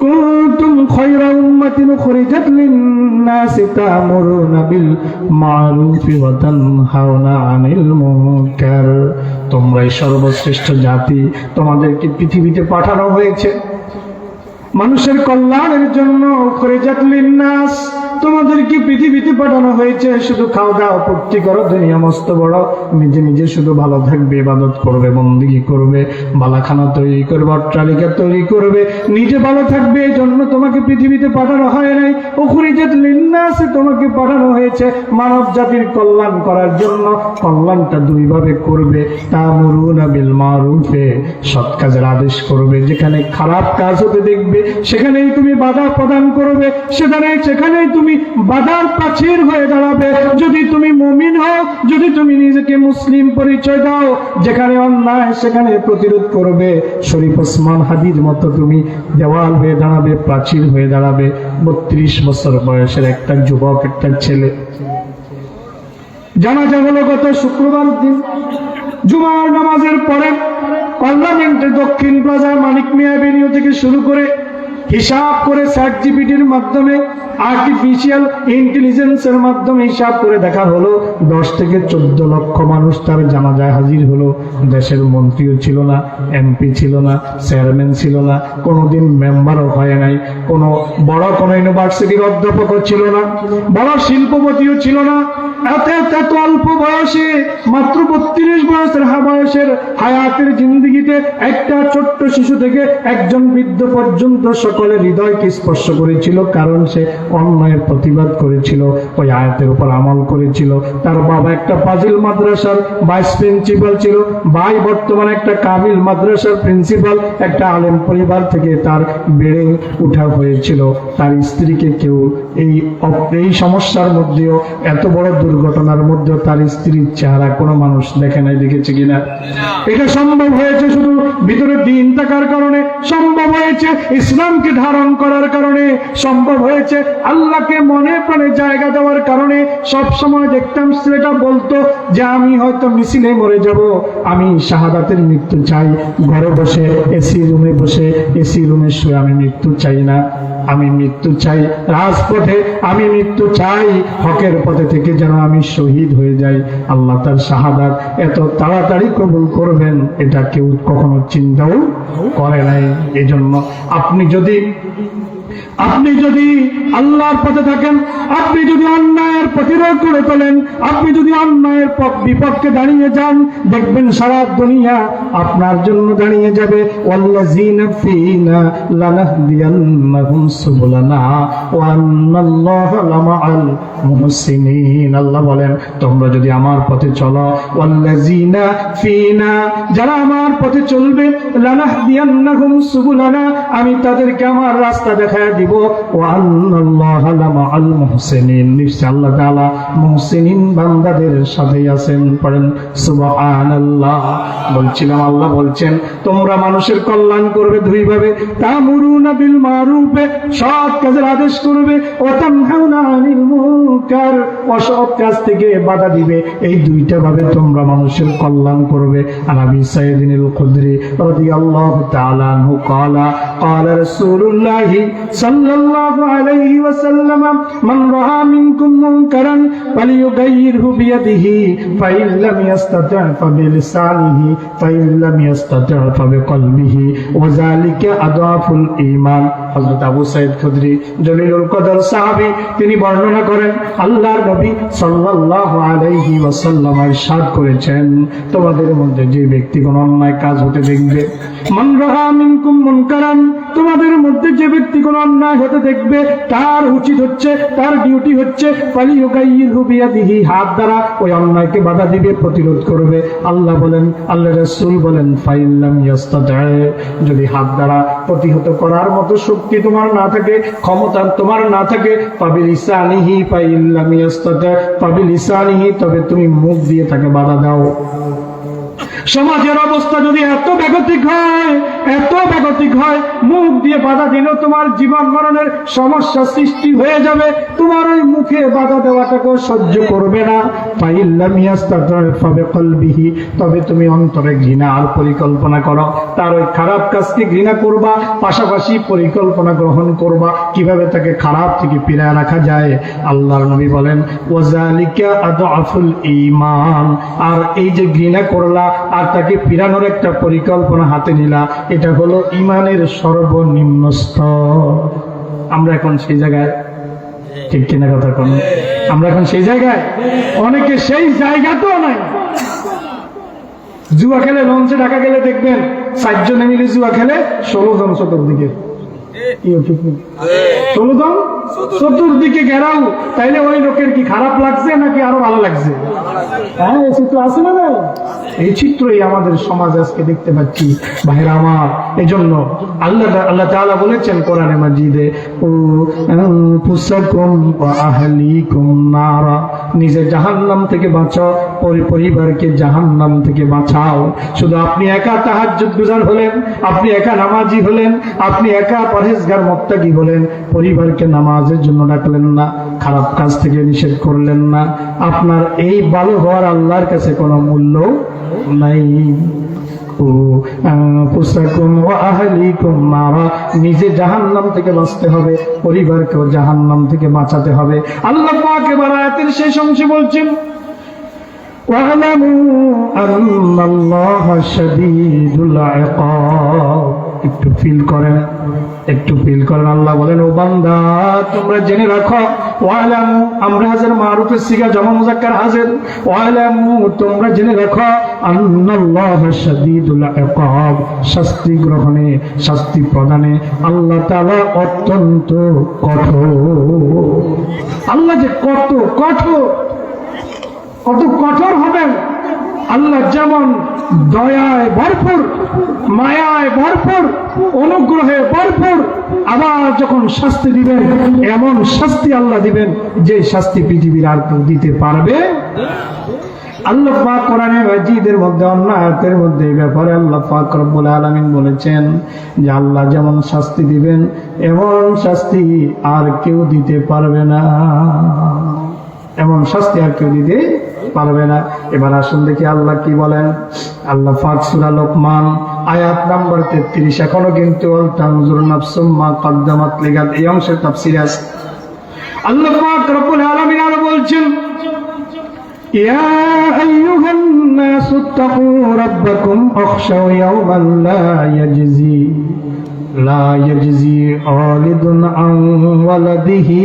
কুনতুম খায়রা উম্মাতিন উখরিজাত লিন-নাসি তা'মুরুনা বিল মা'রুফি ওয়া তানহাউনা আনিল মুনকার। তোমরাই সর্বশ্রেষ্ঠ জাতি, তোমাদেরকে পৃথিবীতে পাঠানো হয়েছে মানুষের কল্যাণের জন্য। উখরিজাত লিন-নাস, তোমাদেরকে পৃথিবীতে পাঠানো হয়েছে শুধু খাওয়া দাওয়া ফুর্তি করো, দুনিয়া মস্ত বড়, নিজে নিজে শুধু ভালো থাকবে, ইবাদত করবে, বন্দেগী করবে, বালাখানা তৈরি করবে, অট্টালিকা তৈরি করবে, নিজে ভালো থাকবে। এই জন্য তোমাকে পৃথিবীতে পাঠানো হয় নাই। উখরিজাত লিন-নাস, তোমাকে পাঠানো হয়েছে মানব জাতির কল্যাণ করার জন্য। কল্যাণটা দুইভাবে করবে, তা'মুরুনা বিল মা'রুফে, সৎ কাজের আদেশ করবে। যেখানে খারাপ কাজ হতে দেখবে সেখানেই তুমি বাধা প্রদান করবে, সেখানেই তুমি বাধার প্রাচীর হয়ে দাঁড়াবে। যদি তুমি মুমিন হও যদি তুমি নিজেকে মুসলিম পরিচয় দাও, যেখানে অন্যায় সেখানে প্রতিরোধ করবে। শরীফ ওসমান হাদির মতো তুমি দেওয়াল হয়ে দাঁড়াবে, প্রাচীর হয়ে দাঁড়াবে। 32 বছর বয়সের একটা যুবক, একটা ছেলে। জানাজা হলো গত শুক্রবার দিন, জুমার নামাজের পরে পার্লামেন্টের দক্ষিণ প্লাজা, মানিক মিয়া এভিনিউ থেকে শুরু করে হিসাব করে চ্যাটজিপিটির মাধ্যমে, আর্টিফিশিয়াল ইন্টেলিজেন্সের মাধ্যমে হিসাব করে দেখা হলো 10 থেকে 14 লক্ষ মানুষ তার জানাজায় হাজির হলো। দেশের মন্ত্রীও ছিল না, এমপি ছিল না, চেয়ারম্যান ছিল না, কোনোদিন মেম্বারও হয় নাই, কোনো বড় কোনো ইউনিভার্সিটির অধ্যাপকও ছিল না, বড় শিল্পপতিও ছিল না। এত অল্প বয়সে, মাত্র 32 বয়সের হায়াতের জিন্দিগিতে একটা ছোট্ট শিশু থেকে একজন বৃদ্ধ পর্যন্ত সকলের হৃদয়কে স্পর্শ করেছিল। কারণ সে অন্যায়ের প্রতিবাদ করেছিল, ওই আয়াতের উপর আমল করেছিল। তার বাবা একটা ফাজিল মাদ্রাসার ভাইস প্রিন্সিপাল ছিল, ভাই বর্তমানে একটা কামিল মাদ্রাসার প্রিন্সিপাল। একটা আলেম পরিবার থেকে তার বেড়ে উঠা হয়েছিল। তার স্ত্রীকে কেউ এই সমস্যার মধ্যেও, এত বড় দুর্ঘটনার মধ্যেও তার স্ত্রীর চেহারা কোনো মানুষ দেখে নাই, দেখেছে কিনা? এটা সম্ভব হয়েছে শুধু ভিতরে দিন থাকার কারণে, সম্ভব হয়েছে ইসলামকে ধারণ করার কারণে, সম্ভব হয়েছে আল্লাহকে মনে প্রাণে জায়গা দেওয়ার কারণে। সব সময় দেখতাম ছেলেটা বলতো যে আমি হয়তো মিছিলে মরে যাব, আমি শাহাদাতের মৃত্যু চাই, ঘরে বসে এসি রুমে বসে এসি রুমে শুয়ে আমি মৃত্যু চাই না, আমি মৃত্যু চাই রাজপথে, আমি মৃত্যু চাই হকের পথে থেকে যেন আমি শহীদ হয়ে যাই। আল্লাহ তার শাহাদাত এত তাড়াতাড়ি কবুল করবেন এটা কেউ কখনো চিন্তাও করে নাই। এজন্য আপনি যদি আল্লাহর পথে থাকেন, আপনি যদি অন্যায়ের প্রতিরোধ করে তোলেন, আপনি যদি অন্যায়ের বিপক্ষে দাঁড়িয়ে যান, দেখবেন সারা দুনিয়া আপনার জন্য দাঁড়িয়ে যাবে। ওয়াল্লাযীনা ফীনা লানাহদিয়ান্নাহুম সুবুলানা ওয়া আন্নাল্লাহা লামাআল মুহসিনিন। আল্লাহ বলেন তোমরা যদি আমার পথে চলো, ওয়াল্লাযীনা ফীনা, যারা আমার পথে চলবে, লানাহদিয়ান্নাহুম সুবুলানা, আমি তাদেরকে আমার রাস্তা দেখায় দিব। ওয়া আন্নাল্লাহা লামাআল মুহসিনিন, নিশ্চয় আল্লাহ তাআলা মুহসিনিন বান্দাদের সাথে আছেন। পড়েন সুবহানাল্লাহ। বলছিলাম আল্লাহ বলছেন তোমরা মানুষের কল্যাণ করবে দুই ভাবে, তা'মুরুনা বিল মারুফে, সৎ কাজের আদেশ করবে, ওয়া তানহাউনা আনিল মুনকার, অসৎ কাজ থেকে বাধা দিবে। এই দুইটা ভাবে তোমরা মানুষের কল্যাণ করবে। আর আবি সাঈদ আল খুদরি রাদিয়াল্লাহু তাআলা আনহু ক্বালা ক্বালা রাসূলুল্লাহি সাল্লাল্লাহু আলাইহি ওয়াসাল্লাম মান রাআ মিনকুম মুনকারান ফালিয়ুগাইয়িরহু বিয়াদিহি ফাইন লাম ইস্তাতি' ফাবিলিসানিহি ফাইন লাম ইস্তাতি' ফাবিকলবিহি ওয়া যালিকা আদাফুল ঈমান। হযরত আবু সাঈদ খুদরি জলিলুল কদর সাহাবী, তিনি বর্ণনা করেন আল্লাহর নবী সাল্লাল্লাহু আলাইহি ওয়াসাল্লাম ইরশাদ করেছেন তোমাদের মধ্যে যে ব্যক্তি কোন অন্যায় কাজ হতে দেখবে, মান রাআ মিনকুম মুনকারান, তোমাদের মধ্যে যে ব্যক্তি কোন অন্যায় হতে দেখবে তার উচিত হচ্ছে, তার ডিউটি হচ্ছে ফালিয়ুগাইয়িরহু বিয়াদিহি, হাত দ্বারা ওই অন্যায়কে বাধা দিবে, প্রতিরোধ করবে। আল্লাহ বলেন, আল্লাহ রাসূল বলেন ফাইন লাম ইস্তাতি', যদি হাত দ্বারা প্রতিহত করার মতো শক্তি তোমার না থাকে, ক্ষমতা তোমার না থাকে, ফাবিলিসানিহি, ফাইন লাম ইস্তাতি' ফাবিলিসানিহি, তবে তুমি মুখ দিয়ে তাকে বাধা দাও। সমাজের অবস্থা যদি এত বেগতিক হয়, মুখ দিয়ে বাধা দিলেও তোমার জীবন মরণের সমস্যা সৃষ্টি হয়ে যাবে, তোমার ওই মুখে বাধা দেওয়াটাকে সহ্য করবে না। ফাইল্লাম ইয়াস্তাতি' ফাবিকলবিহি, তবে তুমি অন্তরে ঘৃণা আর পরিকল্পনা করো, তার ওই খারাপ কাজকে ঘৃণা করবা, পাশাপাশি পরিকল্পনা গ্রহণ করবা কিভাবে তাকে খারাপ থেকে ফিরিয়ে রাখা যায়। আল্লাহর নবী বলেন ওয়াযালিকা আদআফুল ঈমান, আর এই যে ঘৃণা করলা আর তাকে ফিরানোর একটা পরিকল্পনা হাতে নিলা, এটা হলো ঈমানের সর্বনিম্ন স্তর। আমরা এখন সেই জায়গায়, ঠিক কিনা কথা কোন? আমরা এখন সেই জায়গায়, অনেকে সেই জায়গাতেও নাই। জুয়া খেলে লঞ্চে ঢাকা গেলে দেখবেন 4 জনে মিলে জুয়া খেলে 16 জন চতুর্দিকে, 16 জন চতুর্দিকে ঘেরাও, তাইলে ওই লোকের কি খারাপ লাগছে নাকি আরো ভালো লাগছে? হ্যাঁ, এই চিত্র আছে না? এই চিত্রই আমাদের সমাজ আজকে দেখতে পাচ্ছি ভাইরা আমার। এই জন্য আল্লাহ তাআলা বলেছেন কোরআনে মাজিদে, ও আনফুসাকুম ওয়া আহলিকুম নারা, নিজে জাহান্নাম থেকে বাঁচাও, পরিবারকে জাহান্নাম থেকে বাঁচাও। শুধু আপনি একা তাহাজ্জুদ গুজার হলেন, আপনি একা নামাজি হলেন, আপনি একা পরহেজগার মুত্তাকি হলেন, পরিবারকে নামাজের জন্য ডাকলেন না, খারাপ কাজ থেকে নিষেধ করলেন না, আপনার এই ভালো হওয়ার আল্লাহর কাছে কোনো মূল্য নাই। নিজে জাহান্নাম থেকে বাঁচতে হবে, পরিবারকেও জাহান্নাম থেকে বাঁচাতে হবে। আল্লাহ পাক এবার আয়াতের শেষ অংশে বলছেন, একটু ফিল করেন, একটু ফিল করেন। আল্লাহ বলেন, ও বান্দা তোমরা জেনে রাখো, ওয়ালামু, আমরা হাজার মারুফের সিগা জমা মুজাক্কার হাজির, ওয়ালামু তোমরা জেনে রাখো, আন্নাল্লাহ শাদীদুল ইকাব, শাস্তি গ্রহণে, শাস্তি প্রদানে আল্লাহ তাআলা অত্যন্ত কঠোর। আল্লাহ যে কত কঠোর, কত কঠোর হবেন। আল্লাহ যেমন দয়ায় ভরপুর, মায়ায় ভরপুর, অনুগ্রহে ভরপুর, আবার যখন শাস্তি দিবেন এমন শাস্তি আল্লাহ দিবেন যে শাস্তি পৃথিবীর আর কেউ দিতে পারবে। আল্লাহ পাক কোরআনে মাজিদের মধ্যে অন্য আয়াতের মধ্যে এই ব্যাপারে আল্লাহ পাক রব্বুল আলামিন বলেছেন যে আল্লাহ যেমন শাস্তি দিবেন এমন শাস্তি আর কেউ দিতে পারবে না, এমন শাস্তি আর কেউ দিতে পারবে না। এবার আসুন দেখি আল্লাহ কি বলেন। আল্লাহ পাক সূরা লোকমান আয়াত নাম্বার 33, এখনো কিন্তু তানজুর নাফসুম মা কদ্দামাত লিগাদ, এই অংশের তাফসীর আছে। আল্লাহ পাক রব্বুল আলামিন আরো বলছেন, ইয়া আইয়ুহান নাসু তাকু রাব্বাকুম আখশাউ ইয়াওমান লা ইয়াজজি ওয়ালিদুন আন ওয়ালাদিহি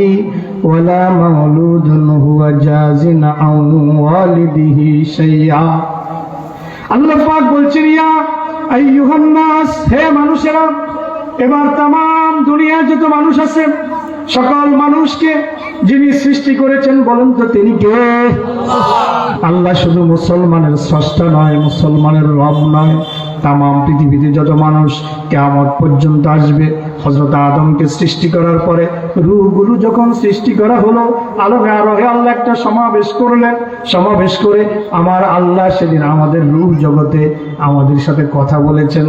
ওয়ালা মাওলুদুন হুয়া জাজিন আন ওয়ালিদিহি শাইআ। আল্লাহ পাক বলছেন, ইয়া আইয়ুহান নাস, হে মানুষেরা। এবার তাম দুনিয়ায় যত মানুষ আছে সকল মানুষকে যিনি সৃষ্টি করেছেন বলেন তো তিনি কে? আল্লাহ শুধু মুসলমানের স্রষ্টা নয়, মুসলমানের রব নয়, তাম পৃথিবীতে যত মানুষ কিয়ামত পর্যন্ত আসবে, হযরত আদমকে সৃষ্টি করার পরে রূহগুলো যখন সৃষ্টি করা হলো, আলোকে আরোহে আল্লাহ একটা সমাবেশ করলেন। সমাবেশ করে আমার আল্লাহ সেদিন আমাদের রূহ জগতে আমাদের সাথে কথা বলেছেন।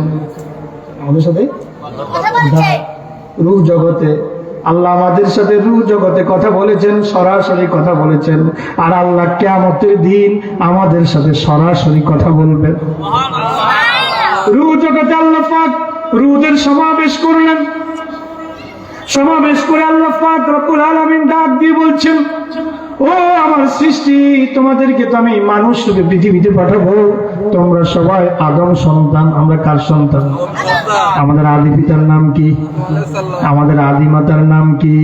আমাদের সাথে রূহ জগতে আল্লাহ আমাদের সাথে রূহ জগতে কথা বলেছেন, সরাসরি কথা বলেছেন। আর আল্লাহ কিয়ামতের দিন আমাদের সাথে সরাসরি কথা বলবেন। রূহ জগতে আল্লাহ পাক রূহদের সমাবেশ করলেন। সমাবেশ করে আল্লাহ পাক রব্বুল আলামিন ডাক দিয়ে বলছেন, ও আমার সৃষ্টি, তোমাদেরকে তো আমি মানুষ রূপে পৃথিবীতে পাঠাবো। তোমরা সবাই আদম সন্তান। আমরা কার সন্তান? আমাদের আদি পিতার নাম কি? আমাদের আদি মাতার নাম কি?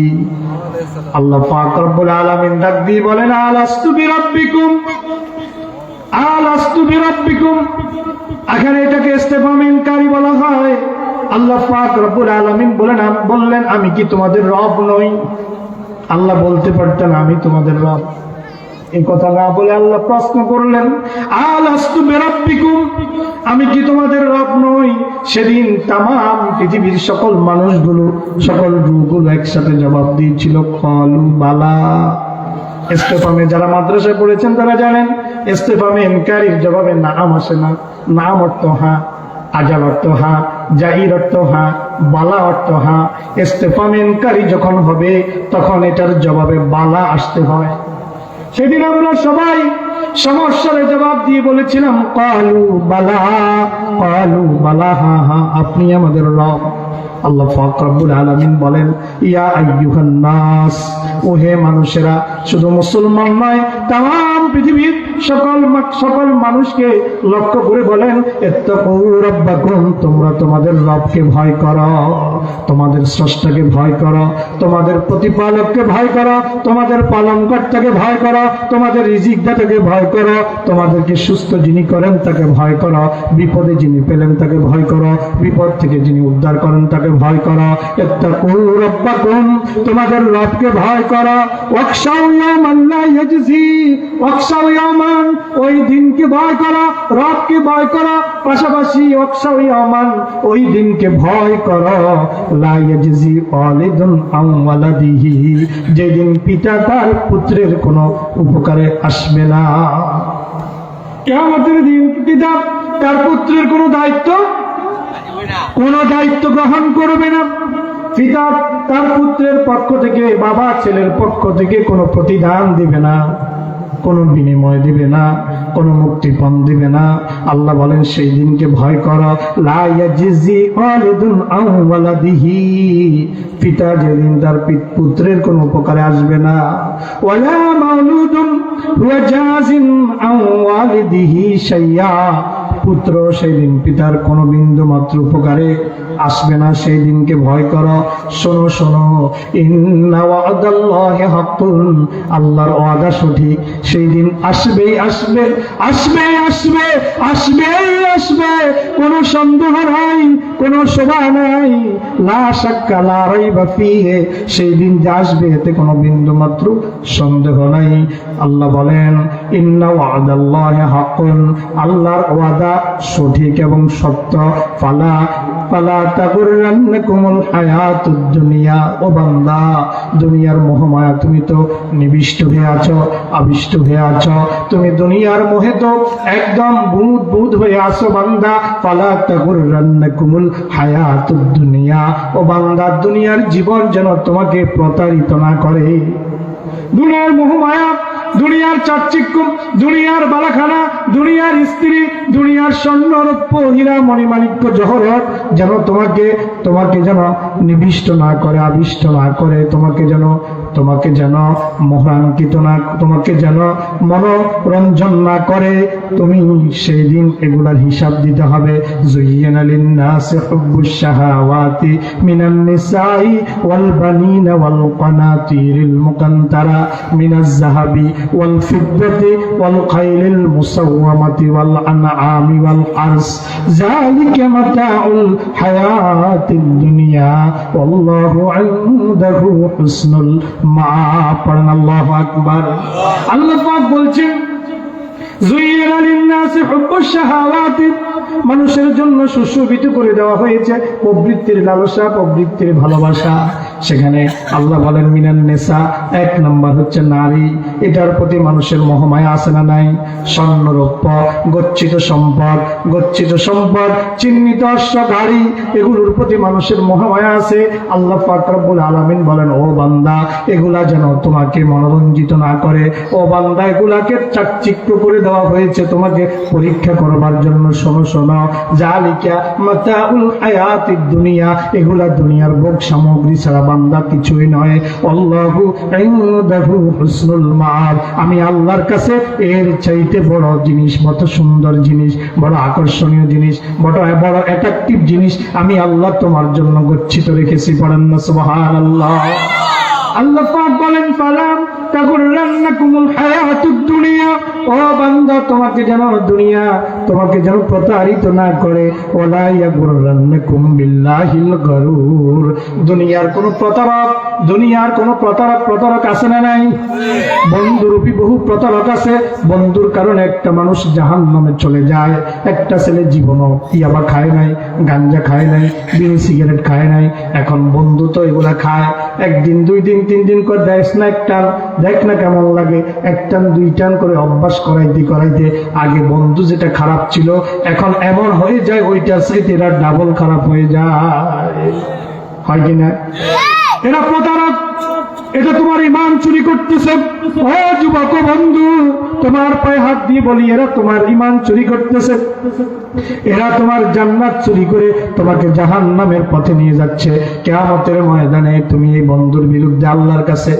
আল্লাহ পাক রব্বুল আলামিন ডাক দিয়ে বলেন, আলাস্তু বিরাব্বিকুম, আলাস্তু বিরাব্বিকুম। এখানে এটাকে ইস্তেফহাম ইনকারি বলা হয়। আল্লাহ পাক রব্বুল আলামিন বললেন, আমি কি তোমাদের রব নই? আল্লাহ বলতে পারতেন আমি তোমাদের রব, এই কথা না বলে আল্লাহ প্রশ্ন করলেন, আলাস্তু বিরাব্বিকুম, আমি কি তোমাদের রব নই? সেদিন তামাম পৃথিবীর সকল মানুষগুলো, সকল রূহগুলো একসাথে জবাব দিয়েছিল, ক্বালু বালা। ইস্তেফহামে যারা মাদ্রাসায় পড়েছেন তারা জানেন, ইস্তেফহামে ইনকারির জবাবে নাম আসে না। নাম অর্থ হ্যাঁ, আজাল অর্থ হ্যাঁ, জাহির অর্থ হ্যাঁ, বালা অর্থ হ্যাঁ। ইস্তেফহাম ইনকারি যখন হবে তখন এটার জবাবে বালা আসতে হয়। সেদিন আমরা সবাই সমস্যার জবাব দিয়ে বলেছিলাম, ক্বালু বালা, ক্বালু বালা, হ্যাঁ হ্যাঁ আপনি আমাদের রব। আল্লাহ পাক রব্বুল আলামিন বলেন, ইয়া আইয়ুহান নাস, ও হে মানুষেরা। শুধু মুসলমান নয়, তাম পৃথিবীর সকল মানুষকে লক্ষ্য করে বলেন, ইত্তাকু রাব্বাকুম, তোমরা তোমাদের রবকে ভয় করো, তোমাদের স্রষ্টাকে ভয় করো, তোমাদের প্রতিপালককে ভয় করো, তোমাদের পালনকর্তাকে ভয় করো, তোমাদের রিজিকদাতাকে ভয় করো, তোমাদেরকে সুস্থ যিনি করেন তাকে ভয় করো, বিপদে যিনি পেলেন তাকে ভয় করো, বিপদ থেকে যিনি উদ্ধার করেন তাকে ভয় করো। ইত্তাকু রাব্বাকুম, তোমাদের রবকে ভয় করো। ওয়াখশাউ ইয়াওমান লা ইয়াজজি, ওয়াখশাউ ইয়াওমান, ওই দিনকে ভয় করো, রবকে ভয় করো, পাশাপাশি ওয়াখশাউ ইয়াওমান, ওই দিনকে ভয় করো, লা ইয়াজজি ওয়ালিদুন আন ওয়ালাদিহি, যেদিন পিতা তার পুত্রের কোনো উপকারে আসবে না। কিয়ামতের দিন পিতা তার পুত্রের কোনো দায়িত্ব গ্রহণ করবে না। পিতা তার পুত্রের পক্ষ থেকে, বাবা ছেলের পক্ষ থেকে কোনো প্রতিদান দিবে না, কোনো বিনিময় দিবে না, কোনো মুক্তিপণ দিবে না। আল্লাহ বলেন সেই দিনকে ভয় করো। লা ইয়াজজি ওয়ালিদুন আন ওয়ালাদিহি, পিতা যেদিন তার পুত্রের কোনো উপকারে আসবে না। ওয়ালা মাউলুদুন হুয়া জাযিন আন ওয়ালিদিহি শাইয়া, পুত্র সেই দিন পিতার কোনো বিন্দু মাত্র উপকারে আসবে না। সেই দিনকে ভয় করো। শোনো শোনো, ইন্না ওয়াদাল্লাহি হাক্কুন, আল্লাহর ওয়াদা সঠিক। সেই দিন আসবেই আসবে, আসবে আসবে, আসবেই আসবে, কোনো সন্দেহ নাই, কোনো শোভা নাই। লা শাক্কা লা রাইবা ফীহি, সেই দিন যে আসবে এতে কোনো বিন্দু মাত্র সন্দেহ নাই। আল্লাহ বলেন ইন্না ওয়াদাল্লাহি হাক্কুন, আল্লাহর ওয়াদা সঠিক এবং সত্য। ফালা তাগুররান্নাকুমুল হায়াতুদ দুনিয়া, ও বান্দা দুনিয়ার মোহমায়া তুমি তো নিবিষ্ট হয়ে আছো, আবিষ্ট হয়ে আছো, তুমি দুনিয়ার মোহে তো একদম বুঁদ হয়ে আছো বান্দা। ফালা তাগুররান্নাকুমুল হায়াতুদ দুনিয়া, ও বান্দা দুনিয়ার জীবন যেন তোমাকে প্রতারিত না করে। দুনিয়ার মোহমায়া, দুনিয়ার চাকচিক্য, দুনিয়ার বালাখানা, দুনিয়ার স্ত্রী, দুনিয়ার স্বর্ণ রৌপ্য হীরা মণিমাণিক্য জহরত যেন তোমাকে যেন নিবিষ্ট না করে, আবিষ্ট না করে, তোমাকে যেন মোহাঙ্কিত না, তোমাকে যেন মনোরঞ্জন না করে। তুমি সেই দিন এগুলার হিসাব দিতে হবে। যুয়্যিনা লিন-নাসি হুব্বুশ শাহাওয়াতি মিনান নিসাই ওয়াল বানিনা ওয়াল কানাতিরিল মুকান্তারা মিনাজ যাহাবি ওয়াল ফিদ্দাতি ওয়াল খাইলিল মুসাওয়ামাতি ওয়াল আনআমি ওয়াল হারস, যালিকা মাতাউল হায়াতিদ দুনিয়া ওয়াল্লাহু ইনদাহু হুসনুল মাআব। পড়েন আল্লাহু আকবার। আল্লাহ পাক বলছেন যুয়্যিনা লিন-নাসি হুব্বুশ শাহাওয়াতি, মানুষের জন্য সুশোভিত করে দেওয়া হয়েছে প্রবৃত্তির লালসা, প্রবৃত্তির ভালোবাসা। সেখানে আল্লাহ বলেন মিনান নেসা, এক নম্বর হচ্ছে নারী। এটার প্রতি মানুষের মোহমায়া আছে না নাই? স্বর্ণরৌপ্য, গচ্ছিত সম্পদ, চিহ্নিত অশ্ব, গাড়ি, এগুলোর প্রতি মানুষের মোহমায়া আছে। আল্লাহ পাক রব্বুল আলামিন বলেন ও বান্দা এগুলা যেন তোমাকে মনোরঞ্জিত না করে। ও বান্দা এগুলাকে চাকচিক্য করে দেওয়া হয়েছে তোমাকে পরীক্ষা করবার জন্য। শোনো শোনো, যালিকা মাতাউল হায়াতিদ দুনিয়া, এগুলা দুনিয়ার ভোগ সামগ্রী ছাড়া বান্দা কিছুই নয়। আল্লাহু ইনদাহু হুসনুল মাআব, আমি আল্লাহর কাছে এর চাইতে বড় জিনিস, বড় সুন্দর জিনিস, বড় আকর্ষণীয় জিনিস, বড় অ্যাট্রাকটিভ জিনিস আমি আল্লাহ তোমার জন্য গচ্ছিত রেখেছি। পড়েন না সুবহানাল্লাহ। আল্লাহ পাক বলেন ফালাম তাগুররান্নাকুমুল হায়াতুদ দুনিয়া, ও বান্দা তোমাকে যেন প্রতারিত না করে। ওয়ালা ইয়াগুররান্নাকুম বিল্লাহিল গরুর, দুনিয়ার কোন প্রতারক আছে না নাই? বন্ধুরূপী বহু প্রতারক আছে। বন্ধুর কারণে একটা মানুষ জাহান্নামে চলে যায়। একটা ছেলে জীবনও ইয়াবা খায় নাই, গাঞ্জা খায় নাই, বিড়ি সিগারেট খায় নাই, এখন বন্ধু তো এগুলা খায়। একদিন, 2 দিন, 3 দিন করে দেখ না কেমন লাগে। 1 টান 2 টান করে অভ্যাস করাইতে আগে বন্ধু যেটা খারাপ ছিল এখন এমন হয়ে যায় ওইটার সাথে এরা ডাবল খারাপ হয়ে যায়, হয় কিনা? এরা প্রতারক, এটা তোমার ঈমান চুরি করতেছে। ও যুবক বন্ধু, তোমার পায়ে হাত দিয়ে বলি এরা তোমার ঈমান চুরি করতেছে। এরা তোমার জান্নাত চুরি করে তোমাকে জাহান্নামের পথে নিয়ে যাচ্ছে। কিয়ামতের ময়দানে তুমি এই বন্ধুর বিরুদ্ধে আল্লাহর কাছে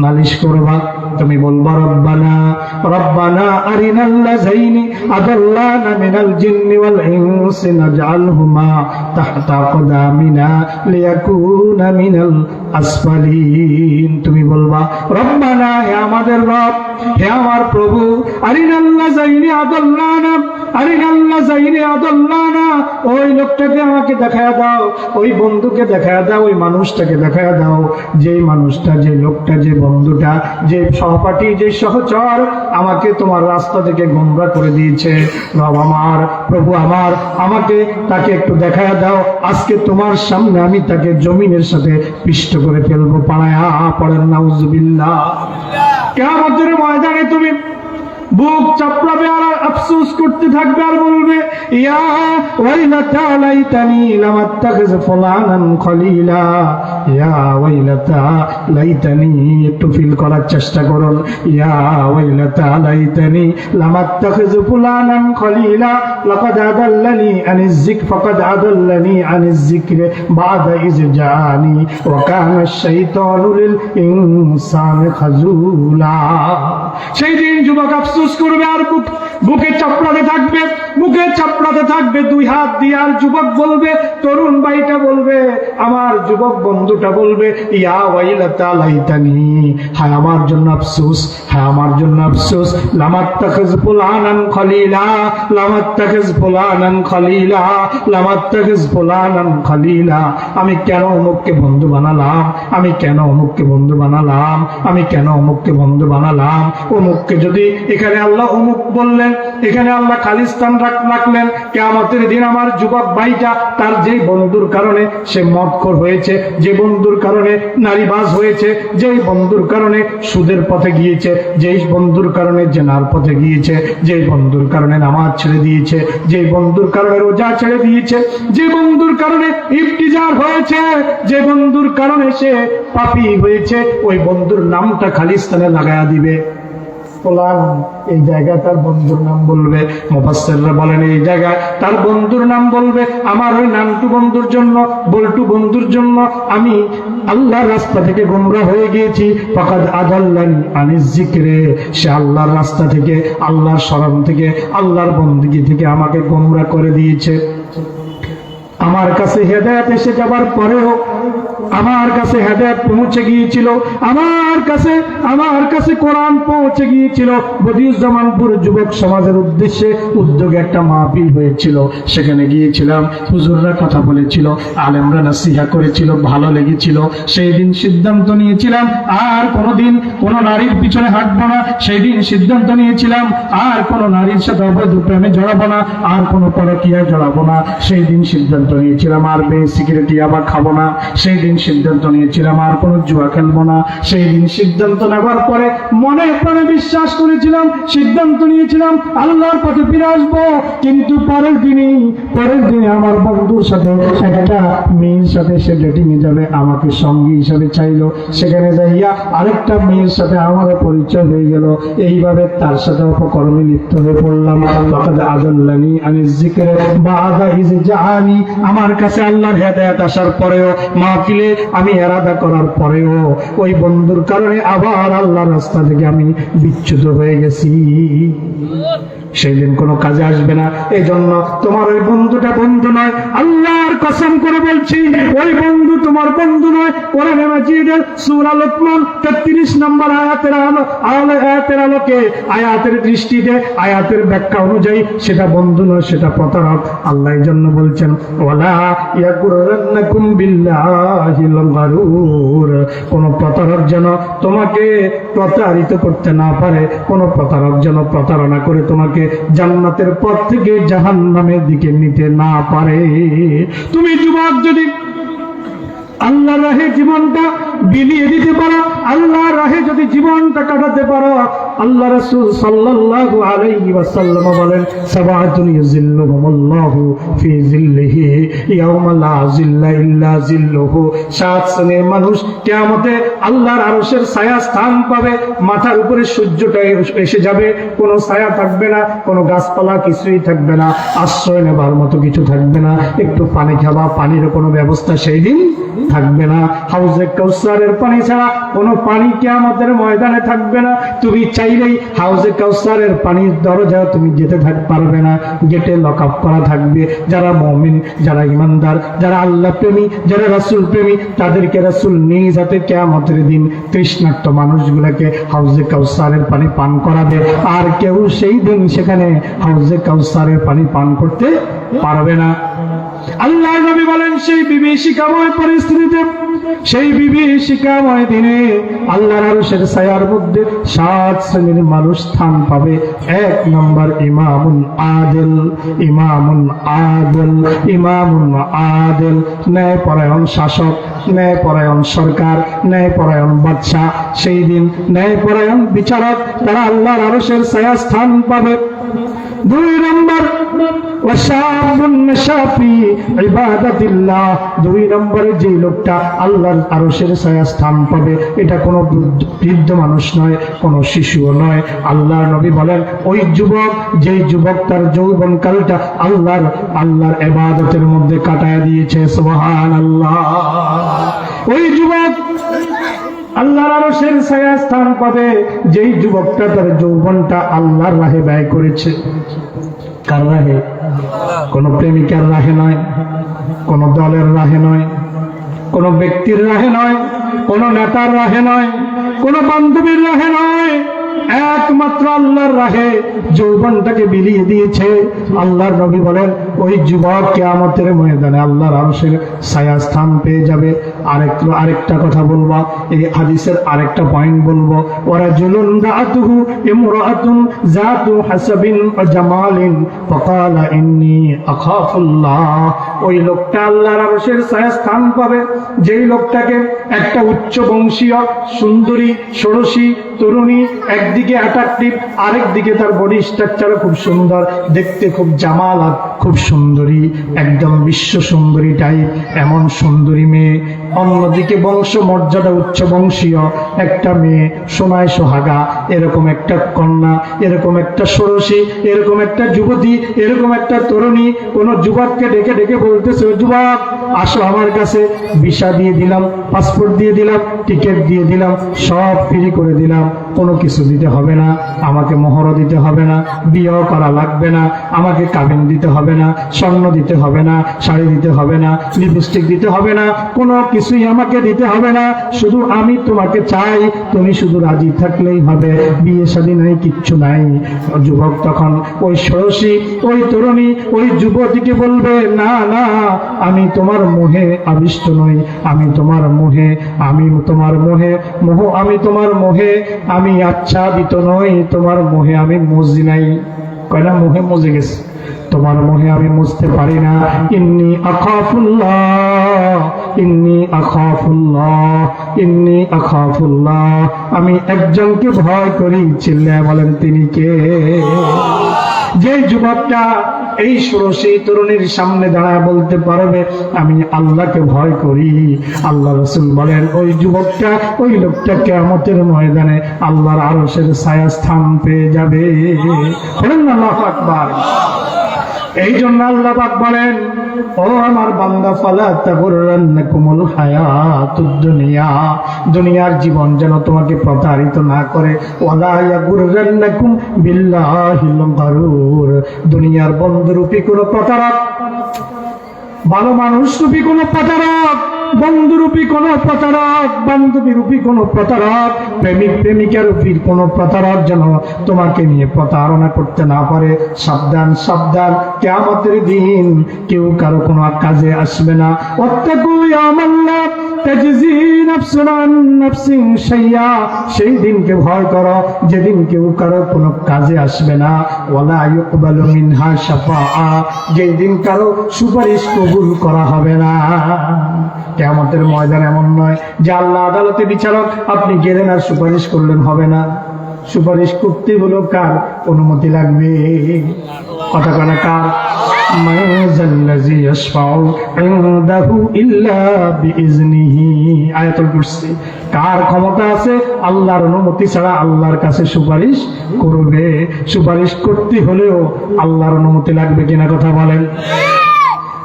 নালিশ করবা। তুমি বলবা রব্বানা রব্বানা আরিনাল্লাযাইনি আদাল্লানা মিনাল জিন্নি ওয়াল ইনসি নাজআলহুমা তাহতা আকদামিনা লিয়াকুনা মিনাল আসফালিন। তুমি বলবা রব্বানা, হে আমাদের রব, হে আমার প্রভু, আরিনাল্লাযাইনি আদাল্লানা আরিনাল্লাযাইনি আদাল্লানা, ওই লোকটাকে আমাকে দেখায়া দাও, ওই বন্ধুকে দেখায়া দাও, ওই মানুষটাকে দেখায়া দাও, যে মানুষটা, যে লোকটা, যে বন্ধুটা, যে সহপাঠী, যে সহচর আমাকে তোমার রাস্তা থেকে গোমরা করে দিয়েছে। রব আমার, প্রভু আমার, আমাকে তাকে একটু দেখায়া দাও, আজকে তোমার সামনে আমি তাকে জমিনের সাথে পিষ্ট করে ফেলবো। পাড়ায়া পড়েন নাউজুবিল্লাহ। কিয়ামতের ময়দানে তুমি বুক চাপড়াবে আর আফসোস করতে থাকবে আর বলবে ইয়া ওয়াইলাতা লাইতানি লাম আত্তাখিজ ফুলানান খলিলা, ইয়া ওয়াইলাতা লাইতানি, একটু ফিল করার চেষ্টা করুন, ইয়া ওয়াইলাতা লাইতানি লাম আত্তাখিজ ফুলানান খলিলা লাকাদ আদাল্লানি আনিজ যিকর ফাকাদ আদাল্লানি আনিজ যিকর বাদা ইয জানি ওয়া কানা আশ-শাইতানু লিল ইনসানি খাজুলা। সেই দিন যুবক আফসোস করবে আর বুকে চাপড়াতে থাকবে, বুকে চাপড়াতে থাকবে দুই হাত দিয়ে। আর যুবক বলবে, তরুণ ভাইটা বলবে, আমার যুবক বন্ধুটা বলবে ইয়া ওয়াইলাতা লাইতানি, হায় আমার জন্য আফসোস, হায় আমার জন্য আফসোস, লামাত্তাখিজ ফুলানান খলিলা লামাত্তাখিজ ফুলানান খলিলা লামাত্তাখিজ ফুলানান খলিলা। আমি কেন অমুককে বন্ধু বানালাম, আমি কেন অমুককে বন্ধু বানালাম, আমি কেন অমুককে বন্ধু বানালাম। অমুককে যদি এখানে আল্লাহ অমুক বললেন, এখানে আল্লাহ খালিস্তান রাখলেন, কিয়ামতের দিন আমার যুবক ভাইটা তার যেই বন্ধুর কারণে সে মদখোর হয়েছে, যে বন্ধুর কারণে নারীবাজ হয়েছে, যেই বন্ধুর কারণে সুদের পথে গিয়েছে, যেই বন্ধুর কারণে জেনার পথে গিয়েছে, যেই বন্ধুর কারণে নামাজ ছেড়ে দিয়েছে, যেই বন্ধুর কারণে রোজা ছেড়ে দিয়েছে, যে বন্ধুর কারণে ইফতিজার হয়েছে, যে বন্ধুর কারণে সে পাপী হয়েছে, ওই বন্ধুর নামটা খালিস্তানে লাগায়া দিবে। এই জায়গায় তার বন্ধুর নাম বলবে, মুফাসসিররা বলেন এই জায়গায় তার বন্ধুর নাম বলবে, আমার ওই নামটু বন্ধুর জন্য, বলটু বন্ধুর জন্য আমি আল্লাহর রাস্তা থেকে গোমরা হয়ে গিয়েছি। ফাকাদ আদাল্লানি আনিজ যিকরে, সে আল্লাহর রাস্তা থেকে, আল্লাহর শরণ থেকে, আল্লাহর বন্দেগী থেকে আমাকে গোমরা করে দিয়েছে। আমার কাছে হেদায়েত এসে যাবার পরেও, আমার কাছে হেদায়েত পৌঁছে গিয়েছিল, আমার কাছে কোরআন পৌঁছে গিয়েছিল। বদিউজ্জামানপুর যুবক সমাজের উদ্দেশ্যে উদ্যোগে একটা মাহফিল হয়েছিল, সেখানে গিয়েছিলাম, হুজুররা কথা বলেছিল, আলেমরা নসিহা করেছিল, ভালো লেগেছিল। সেই দিন সিদ্ধান্ত নিয়েছিলাম আর কোনোদিন কোনো নারীর পিছনে হাঁটবো না। সেই দিন সিদ্ধান্ত নিয়েছিলাম আর কোনো নারীর সাথে অবৈধ প্রেমে জড়াবো না, আর কোনো পরকীয়ায় জড়াবো না। সেই দিন সিদ্ধান্ত নিয়েছিলাম আর সিগারেট আবার খাবো না। সেই দিন সিদ্ধান্ত নিয়েছিলাম আর কোনো জুয়া খেলবো না। সেই দিন সিদ্ধান্ত নেবার পরে মনে প্রাণে বিশ্বাস করেছিলাম, সিদ্ধান্ত নিয়েছিলাম আল্লাহর পথে ফিরে আসবো। কিন্তু পরের দিনে আমার বন্ধুর সাথে একটা মেয়ের সাথে সে ডেটিং এ যাবে, আমাকে সঙ্গী হিসাবে চাইলো। সেখানে যাইয়া আরেকটা মেয়ের সাথে আমার পরিচয় হয়ে গেল। এইভাবে তার সাথে অপকর্মে লিপ্ত হয়ে পড়লাম। ফাকাদ আদাল্লানি আনিজ যিকর বাদা ইয জানি, আমার কাছে আল্লাহর হেদায়েত আসার পরেও, মাহফিলে আমি ইরাদা করার পরেও ওই বন্ধুর কারণে আবার আল্লাহর রাস্তা থেকে আমি বিচ্যুত হয়ে গেছি। সেই দিন কোনো কাজে আসবে না। এই জন্য তোমার ওই বন্ধুটা বন্ধু নয়, আল্লাহর কসম করে বলছি, ওই বন্ধু তোমার বন্ধু নয়। কোরআন মাজিদের সূরা লোকমান 33 নম্বর আয়াতের আলোকে, আয়াতের দৃষ্টিতে, আয়াতের ব্যাখ্যা অনুযায়ী সেটা বন্ধু নয়, সেটা প্রতারক। আল্লাহ এই জন্য বলছেন ওয়ালা ইয়াগুররান্নাকুম বিল্লাহিল গারুর, কোন প্রতারক যেন তোমাকে প্রতারিত করতে না পারে, কোন প্রতারক যেন প্রতারণা করে তোমাকে জান্নাতের পথ থেকে জাহান্নামের দিকে নিতে না পারে। তুমি যুবক যদি আল্লাহর রাহে জীবনটা বিলিয়ে দিতে পারো, আল্লাহর রাহে যদি জীবনটা কাটাতে পারো, আল্লাহ রাসূল সাল্লাল্লাহু আলাইহি ওয়াসাল্লাম বলেন সাবাতুন ইউযিল্লুহুমুল্লাহু ফি যিল্লিহি ইয়াওমা লা যিল্লা ইল্লা যিল্লুহু, 7 শ্রেণীর মানুষ কিয়ামতে আল্লাহর আরশের ছায়া স্থান পাবে, মাথার উপরে সূর্যটা এসে যাবে, কোনো ছায়া থাকবে না, কোনো গাছপালা কিছুই থাকবে না, আশ্রয় নেবার মতো কিছু থাকবে না, একটু পানি খাওয়া পানির কোনো ব্যবস্থা সেই দিন থাকবে না। হাউজে কাউসারের পানি ছাড়া কোনো পানি কিয়ামতের ময়দানে থাকবে না। তুমি চাইলেই হাউজে কাউসারের পানির দরজা তুমি যেতে পারবে না, গেটে লক আপ করা থাকবে। যারা মুমিন, যারা ইমানদার, যারা আল্লাহ প্রেমী, যারা রাসূল প্রেমী, তাদেরকে রাসূল নিজ হাতে কিয়ামতের দিন তৃষ্ণার্ত মানুষগুলোকে হাউজে কাউসারের পানি পান করাবে। আর কেউ সেই দিন সেখানে হাউজে কাউসারের পানি পান করতে পারবে না। আল্লাহ নবী বলেন, সেই বিভীষিকাময় পরিস্থিতিতে, সেই বিভীষিকাময় দিনে আল্লাহর আরশের ছায়ার মধ্যে 7 শ্রেণীর মানুষ স্থান পাবে। 1 নম্বর ইমামুন আদিল, ইমামুন আদিল, ইমামুন আদিল, ন্যায়পরায়ণ শাসক, ন্যায়পরায়ণ সরকার, ন্যায়পরায়ণ বাদশাহ। সেই দিন ন্যায়পরায়ণ বিচারক, তারা আল্লাহর আরশের ছায়া স্থান পাবে। 2 নম্বর ওয়াশাবুন নাশাফি ইবাদাতিল্লাহ, 2 নম্বরে যে লোকটা আল্লাহর আরশের ছায়া স্থান পাবে, এটা কোনো বৃদ্ধ মানুষ নয়, কোনো শিশুও নয়। আল্লাহর নবী বলেন, ওই যুবক, যেই যুবক তার যৌবনকালটা আল্লাহর ইবাদতের মধ্যে কাটায় দিয়েছে, সুবহানাল্লাহ, ওই যুবক আল্লাহর আরশের ছায়া স্থান পাবে। যেই যুবকটা তার যৌবনটা আল্লাহর রাহে ব্যয় করেছে। কার রাহে? কোন প্রেমিকার রাহে নয়, কোন দলের রাহে নয়, কোন ব্যক্তির রাহে নয়, কোন নেতার রাহে নয়, কোন বান্ধবীর রাহে নয়, একমাত্র আল্লাহর রাহে যৌবনটাকে বিলিয়ে দিয়েছে। আল্লাহর নবী বলেন, ওই যুবক কিয়ামতের ময়দানে আল্লাহর আরশের ছায়া স্থান পেয়ে যাবে। আরেকটা কথা বলবো, এই হাদিসের আরেকটা পয়েন্ট বলবো, ওয়ারাজুলুন রাআতুহু ইমরাআতুন যাতু হাসাবিন ওয়া জামালিন ফাকালা ইন্নী আখাফুল্লাহ, ওই লোকটা আল্লাহর আরশের ছায়া স্থান পাবে যেই লোকটাকে একটা উচ্চ বংশীয় সুন্দরী ষোড়শী তরুণী, একদিকে অ্যাট্রাকটিভ, আরেকদিকে তার বডি স্ট্রাকচার খুব সুন্দর, দেখতে খুব জামালাত, খুব সুন্দরী, একদম বিশ্ব সুন্দরী টাইপ, এমন সুন্দরী মেয়ে। অন্যদিকে বংশ মর্যাদা উচ্চ বংশীয় একটা মেয়ে, সোনায় সোহাগা, এরকম একটা কন্যা, এরকম একটা ষোড়শী, এরকম একটা যুবতী, এরকম একটা তরুণী। কোন যুবককে ডেকে ডেকে বলতেছে, যুবক আসো আমার কাছে, ভিসা দিয়ে দিলাম, পাসপোর্ট দিয়ে দিলাম, টিকিট দিয়ে দিলাম, সব ফ্রি করে দিলাম, কোনো কিছু দিতে হবে না, আমাকে মোহরও দিতে হবে না, বিয়েও করা লাগবে না, আমাকে কাবিন দিতে হবে না, স্বর্ণ দিতে হবে না, শাড়ি দিতে হবে না, লিপস্টিক দিতে হবে না, কোনো কিছুই আমাকে দিতে হবে না, শুধু আমি তোমাকে চাই, তুমি শুধু রাজি থাকলেই হবে, বিয়ে শাদী নাই, কিচ্ছু নাই। যুবক তখন ওই ষোড়শী, ওই তরুণী, ওই যুবতীকে বলবে, না না, আমি তোমার মোহে আবিষ্ট নই, আমি তোমার মোহে, আমি তোমার মোহে আমি তোমার মোহে আমি আচ্ছাদিত নই, তোমার মোহে আমি মজি নাই। কয়না মোহে মজে গেছে, তোমার মোহে আমি মুছতে পারি না। ইন্নী আখাফুল্লাহ, ইন্নী আখাফুল্লাহ, ইন্নী আখাফুল্লাহ, আমি একজনকে ভয় করি। চিল্লায় বলেন তিনি কে? যে যুবকটা এই ষোড়শী তরুণীর সামনে দাঁড়ায় বলতে পারবে, আমি আল্লাহকে ভয় করি, আল্লাহ রাসূল বলেন, ওই যুবকটা, ওই লোকটা কিয়ামতের ময়দানে আল্লাহর আরশের ছায়া স্থান পেয়ে যাবে। বলেন আল্লাহু আকবার। এই জন্য আল্লাহ পাক বলেন, ও আমার বান্দা, ফালা তাগুররান্নাকুমুল হায়াতুদ দুনিয়া, দুনিয়ার জীবন যেন তোমাকে প্রতারিত না করে। ওয়ালা ইয়াগুররান্নাকুম বিল্লাহিল গারুর, দুনিয়ার বন্ধুরূপী কোন প্রতারক, ভালো মানুষ রূপী কোন প্রতারক, বন্ধুরূপী কোন প্রতারক, বান্ধবীরূপী কোন প্রতারক, প্রেমিক প্রেমিকা রূপী কোন প্রতারক যেন তোমাকে নিয়ে প্রতারণা করতে না পারে। সাবধান সাবধান, কিয়ামতের দিন কেউ কারো কোনো কাজে আসবে না। ওয়াত্তাকু ইয়াওমাল্লাহ তাজজি নাফসুন আন নাফসিন শাইয়া, সেই দিনকে ভয় করো যেদিন কেউ কারো কোনো কাজে আসবে না। ওয়ালা ইউকবালু মিনহা শাফাআ, যেই দিন কারো সুপারিশ কবুল করা হবে না। কিয়ামতের ময়দান এমন নয় যে আল্লাহ আদালতে বিচারক, আপনি গেলেন আর সুপারিশ করলেন, হবে না। সুপারিশ করতে হলো কার অনুমতি লাগবে? কথা কানা কার? মান যাল্লাযী ইয়াশফাউ ইনদাহু ইল্লা বিইজনিহি। আয়াতুল কুরসি। কার ক্ষমতা আছে আল্লাহর অনুমতি ছাড়া আল্লাহর কাছে সুপারিশ করবে? সুপারিশ করতে হলেও আল্লাহর অনুমতি লাগবে কিনা কথা বলেন?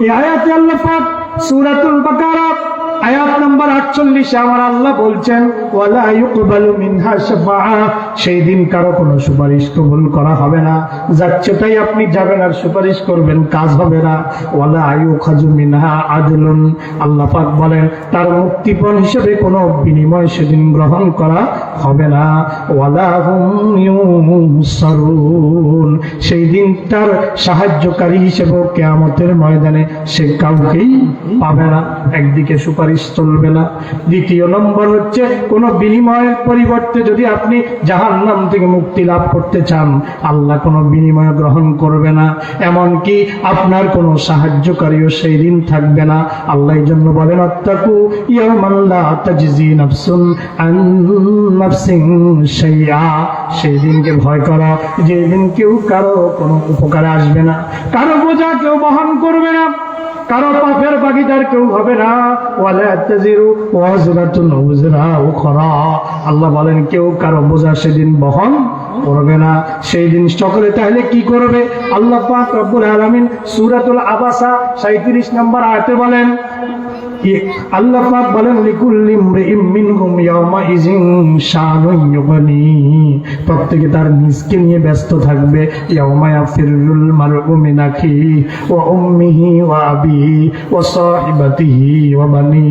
এই আয়াতে আল্লাহ পাক সূরাতুল বাকারা আয়াত নাম্বার 48 আমার আল্লাহ বলছেন ওয়ালা ইউকবালু মিনহা শাফাআ। সেই দিন কারো কোনো সুপারিশ কবুল করা হবে না, যাচ্ছে তাই আপনি যাবেন আর সুপারিশ করবেন, কাজ হবে না। ওয়ালা ইউখাযু মিনহা আদলুন। আল্লাহ পাক বলেন তার মুক্তিপণ হিসেবে কোনো বিনিময় সেদিন গ্রহণ করা হবে না। ওয়ালা হুম ইউনসারুন। সেই দিন তার সাহায্যকারী হিসেবে কিয়ামতের ময়দানে সে কাউকেই পাবে না। একদিকে সুপারিশ চলবে না। দ্বিতীয় নম্বর হচ্ছে কোন বিনিময়ের পরিবর্তে যদি আপনি জাহান্নাম থেকে মুক্তি লাভ করতে চান, আল্লাহ কোনো বিনিময় গ্রহণ করবে না, এমনকি আপনার কোনো সাহায্যকারীও সেই দিন থাকবে না। আল্লাহ এই জন্য বলেন আত্তাকু ইয়াওমান লা তাজজি নাফসুন আন নাফসিন শাইআ। সেই দিনকে ভয় করো, যেই দিন কেউ কারো কোনো উপকারে আসবে না, কারো বোঝা কেউ বহন করবে না, কারো পাপের ভাগীদার কেউ হবে না। ওয়ালা তাজিরু ওয়াজরাতুন উযরা উখরা। আল্লাহ বলেন কেউ কারো বোঝা সেদিন বহন করবে না। সেই দিন সকলে তাহলে কি করবে? আল্লাহ পাক রব্বুল আলামিন সূরাতুল আবাসা 37 নম্বর আয়াতে বলেন, আল্লাহ পাক বলেন লিকুল্লি ইমরিইম মিনহুম ইয়াওমা ইযিন শানুন ইউগনি। প্রত্যেকে তার নিজকে নিয়ে ব্যস্ত থাকবে। ইয়াওমা ইয়াফিরুল মারউ মিন আখিহি ওয়া উম্মিহি ওয়া আবিহি ওয়া সাহিবাতিহি ওয়া বানি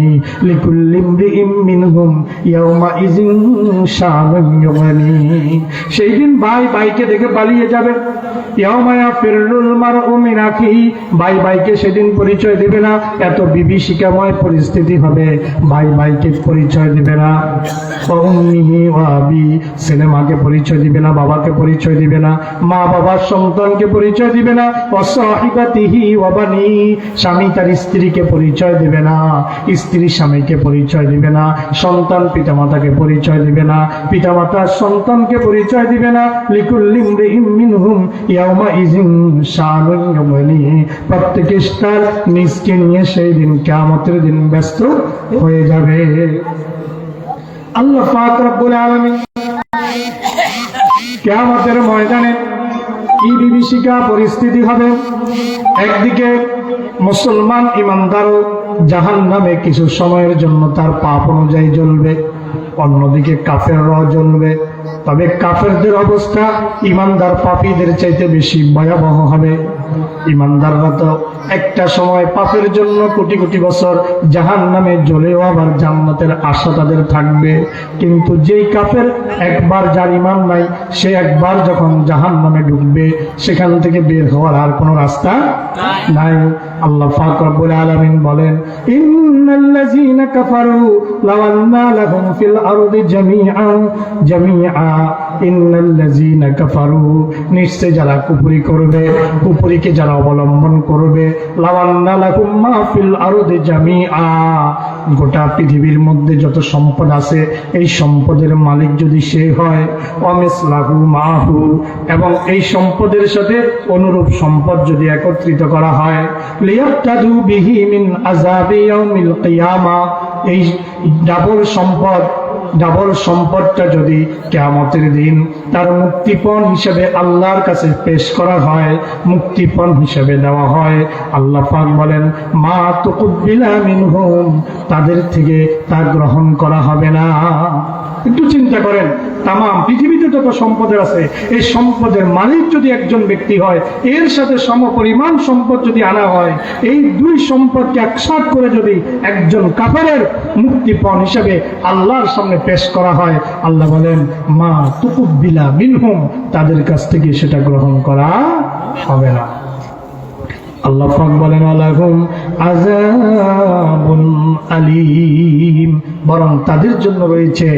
লিকুল্লি ইমরিইম মিনহুম ইয়াওমা ইযিন শানুন ইউগনি। সেই দিন ভাই ভাইকে দেখে পালিয়ে যাবে। ইয়াওমা ইয়াফিরুল মারউ মিন আখিহি। ভাই ভাইকে সেদিন পরিচয় দেবে না, এত বিভীষিকাময় পরিস্থিতি হবে, ভাই ভাইকে পরিচয় দিবে না। ছেলে মাকে পরিচয় দিবে না, বাবাকে পরিচয় দিবে না, মা বাবার সন্তানকে পরিচয় দিবে না। স্বামী তার স্ত্রীকে পরিচয় দিবে না, স্ত্রী স্বামীকে পরিচয় দিবে না, সন্তান পিতামাতাকে পরিচয় দিবে না, পিতামাতার সন্তানকে পরিচয় দিবে না। লিকুল্লি ইমরিইম মিনহুম ইয়াওমা ইযিন শানুন ইউগনি। প্রত্যেকে তার নিজকে নিয়ে সেই দিন কিয়ামতের দিন ব্যস্ত হয়ে যাবে। আল্লাহ পাক রব্বুল আলামিন কিয়ামতের ময়দানে কি বিভীষিকা পরিস্থিতি হবে। একদিকে মুসলমান ইমানদারও জাহান্নামে কিছু সময়ের জন্য তার পাপ অনুযায়ী জ্বলবে, অন্যদিকে কাফেররাও জ্বলবে। তবে কাফেরদের অবস্থা ইমানদার পাপীদের চাইতে বেশি ভয়াবহ হবে। ইমানদাররা তো একটা সময় পাপের জন্য কোটি কোটি বছর জাহান্নামে জ্বলেও আবার জান্নাতের আশা তাদের থাকবে। কিন্তু যেই কাফের একবার যার ইমান নাই, সে একবার যখন জাহান্নামে ঢুকবে সেখান থেকে বের হওয়ার আর কোনো রাস্তা নাই। আল্লাহ পাক রব্বুল আলামিন বলেন ইন্নাল্লাযীনা কাফারু লাও আন্না লাহুম ফিল আরদি জামিআ ইন্নাল্লাযীনা কাফারু। নিশ্চয় যারা কুফরি করবে, কুফরিকে যারা অবলম্বন করবে, লাও আন্না লাহুম মা ফিল আরদি জামিআ। গোটা পৃথিবীর মধ্যে যত সম্পদ আছে এই সম্পদের মালিক যদি সে হয়, অমিসলাহু মাহু, এবং এই সম্পদের সাথে অনুরূপ সম্পদ যদি একত্রিত করা হয়, লিয়াফতাদু বিহি মিন আযাবি ইয়াউমিল কিয়ামা। এই ডাবল সম্পদটা যদি কিয়ামতের দিন তার মুক্তিপণ হিসেবে আল্লাহর কাছে পেশ করা হয়, মুক্তিপণ হিসেবে দেওয়া হয়, আল্লাহ পাক বলেন মা তুকবিলা মিনহুম, তাদের থেকে তা গ্রহণ করা হবে না। একটু চিন্তা করেন, তাম পৃথিবীতে যত সম্পদের আছে এই সম্পদের মালিক যদি একজন ব্যক্তি হয়, এর সাথে সমপরিমাণ সম্পদ যদি আনা হয়, এই দুই সম্পদকে একসাথ করে যদি একজন কাফেরের মুক্তিপণ হিসেবে আল্লাহর সামনে পেশ করা হয়, আল্লাহ বলেন মা তুকবিলা মিনহুম, তাদের কাছ থেকে সেটা গ্রহণ করা হবে না। আল্লাহ আল্লাহ পাক বলেন আলাহুম আযাবুন আলীম, বরং তাদের জন্য রয়েছে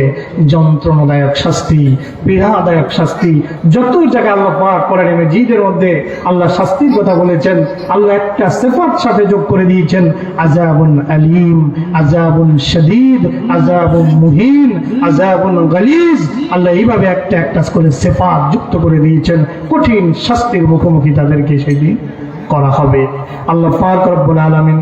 যন্ত্রণাদায়ক শাস্তি, পীড়াদায়ক শাস্তি। যত জায়গায় আল্লাহ পাক কোরআনে মাজিদের মধ্যে আল্লাহ শাস্তির কথা বলেছেন, আল্লাহ একটা সিফাত সাথে যোগ করে দিয়েছেন, আযাবুন আলীম, আযাবুন শাদীদ, আযাবুন মুহিন, আযাবুন গালিজ। আল্লাহ এইভাবে একটা একটা করে সিফাত যুক্ত করে দিয়েছেন। কঠিন শাস্তির মুখোমুখি তাদেরকে সেদিন করা হবে। আল্লাহ পাক রব্বুল আলামিন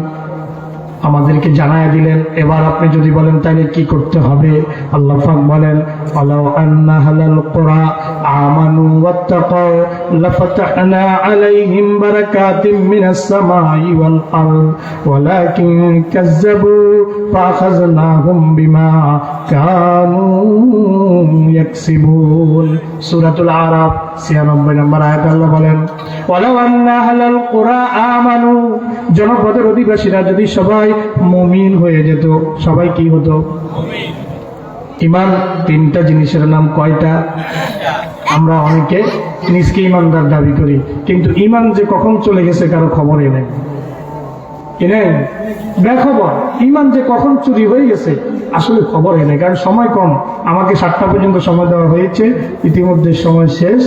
আমাদেরকে জানায় দিলেন। এবার আপনি যদি বলেন তাহলে কি করতে হবে, আল্লাহ পাক বলেন ওয়ালাউ আন্না আহলাল কুরা আমানু ওয়াত্তাকাউ লাফাতাহনা আলাইহিম বারাকাতিম মিনাস সামাই ওয়াল আরদ ওয়ালাকিন কাযযাবু ফাআখাযনাহুম বিমা কানু ইয়াকসিবুন। সূরাতুল আরাফ 96 নম্বর আয়াত আল্লাহ বলেন ওয়ালাউ আন্না আহলাল কুরা আমানু, জনপদের অধিবাসীরা যদি সবাই মুমিন হয়ে যেত। সবাই কি হতো? ঈমান। তিনটা জিনিসের নাম কয়টা? আমরা অনেকে নিজকে ঈমানদার দাবি করি, কিন্তু ঈমান যে কখন চলে গেছে কারো খবরই নেই। বেখবর। ঈমান যে কখন চুরি হয়ে গেছে আসলে খবরই নেই, কারণ সময় কম। আমাকে 7টা পর্যন্ত সময় দেওয়া হয়েছে, ইতিমধ্যে সময় শেষ।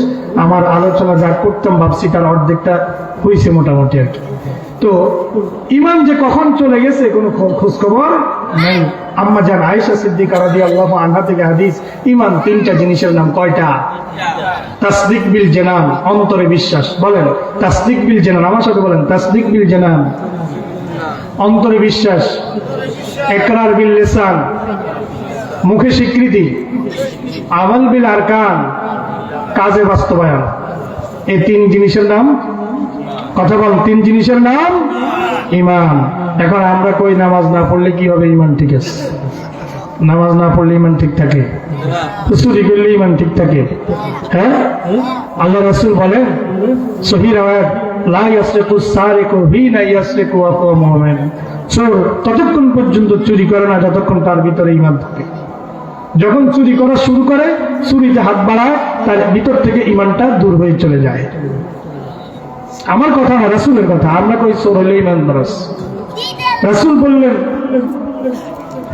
আমার আলোচনা যা করতাম ভাবছি তার অর্ধেকটা হয়েছে মোটামুটি আর কি। তো ঈমান যে কখন চলে গেছে কোনো খোঁজ খবর নাই। আম্মা জান আয়েশা সিদ্দিকা রাদিয়াল্লাহু আনহা থেকে হাদিস, ঈমান তিনটা জিনিসের নাম কয়টা? তাসদিক বিল জানান, অন্তরে বিশ্বাস। বলেন তাসদিক বিল জানান, আমার সাথে বলেন তাসদিক বিল জানান, অন্তরে বিশ্বাস। ইকরার বিল লিসান, মুখে স্বীকৃতি। আমাল বিল আরকান, কাজে বাস্তবায়ন। এই তিন জিনিসের নাম, কথা বল, তিন জিনিসের নাম ঈমান। এখন আমরা কই নামাজ না পড়লে কি হবে? ঈমান ঠিক আছে। নামাজ না পড়লে ঈমান ঠিক থাকে? চুরি করলে ঈমান ঠিক থাকে? হ্যাঁ, আল্লাহ রাসূল বলেন সহিহ riwayat, লা ইয়াসরিকু সারিকু হিনা ইয়াসরিকু ওয়া হুয়া মুমিন। চোর ততক্ষণ পর্যন্ত চুরি করে না যতক্ষণ তার ভিতরে ঈমান থাকে। যখন চুরি করা শুরু করে, চুরিতে হাত বাড়ায়, তার ভিতর থেকে ঈমানটা দূর হয়ে চলে যায়। আমার কথা না, রাসূলের কথা। আমরা কই চোর হলে ঈমানদার। রাসূল বললেন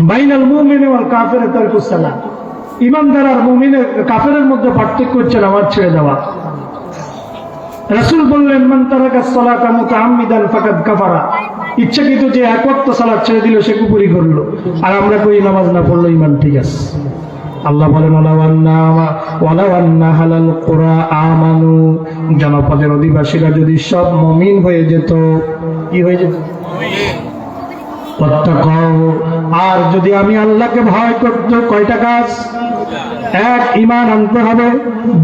বাইনাল মুমিনি ওয়াল কাফির তারকুস সালাত, ঈমানদার আর মুমিনের কাফেরের মধ্যে পার্থক্য হচ্ছে নামাজ ছেড়ে দেওয়া। রাসূল বললেন মান তারাকা সালাতা মুতাআম্মিদান ফাকাদ কাফারা, ইচ্ছাকৃত যে এক ওয়াক্ত সালাত ছেড়ে দিল সে কুফরি করলো। আর আমরা কই নামাজ না পড়লে ঈমান ঠিক আছে। আল্লাহ বলেন ওয়ালাউ আন্না আহলাল কুরা আমানু, জনপদের অধিবাসীরা যদি সব মুমিন হয়ে যেত। কি হয়ে যেত? ওয়াত্তাকাউ, আর যদি আমি আল্লাহকে ভয় করত। কয়টা কাজ? 1, ঈমান আনতে হবে।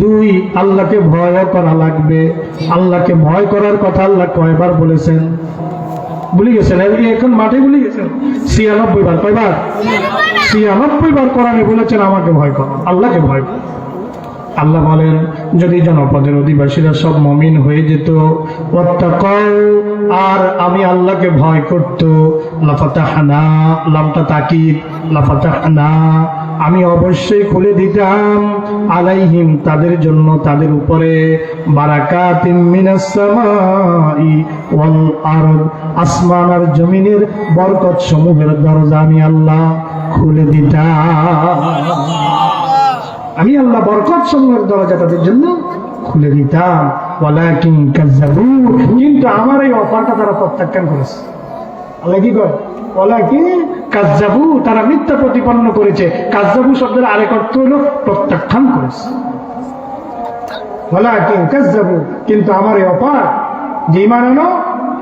2, আল্লাহকে ভয় করা লাগবে। আল্লাহকে ভয় করার কথা আল্লাহ কয়বার বলেছেন? ভুলে গেছেন? এখন মাঠে ভুলে গেছেন? 96 বার। কয়বার? 96 বার কোরআনে বলেছেন আমাকে ভয় করো, আল্লাহকে ভয় করো। আল্লাহ বলেন যদি জনপদের অধিবাসীরা সব মুমিন হয়ে যেত, ওয়াত্তাকাউ, আর আমি আল্লাহকে ভয় করত, লাফাতাহনা, লামটা তাকিদ, লাফাতাহনা, আমি অবশ্যই খুলে দিতাম, আলাইহিম, তাদের জন্য, তাদের উপরে, বারাকাতিম মিনাস সামাই ওয়াল আরদ, আসমান আর জমিনের বরকত সমূহের দরজা আমি আল্লাহ খুলে দিতাম। আমি আল্লাহ বরকত সমূহের দরজা তাদের জন্য খুলে দিতাম। ওয়ালাকিন কাযযাবু, কিন্তু আমার এই অফারটা তারা প্রত্যাখ্যান করেছে। আল্লাহ কি কয়? ওয়ালাকিন কাযযাবু, তারা মিথ্যা প্রতিপন্ন করেছে। কাযযাবু শব্দের আরেক অর্থ হলো প্রত্যাখ্যান করেছে। ওয়ালাকিন কাযযাবু, কিন্তু আমার এই অফার যে ঈমান আনো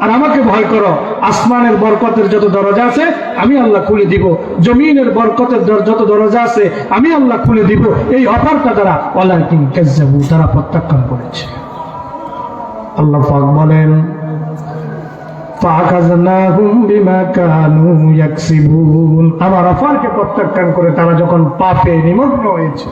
আর আমাকে ভয় করো, আসমানের বরকতের যত দরজা আছে আমি আল্লাহ খুলে দিব, জমিনের বরকতের যত দরজা আছে আমি আল্লাহ খুলে দিব, এই অফারটা তারা ওয়ালাকিন কাযযাবু, তারা প্রত্যাখ্যান করেছে। আল্লাহ পাক বলেন ফাআখাযনাহুম বিমা কানু ইয়াকসিবুন, আমার অফারকে প্রত্যাখ্যান করে তারা যখন পাপে নিমগ্ন হয়েছে,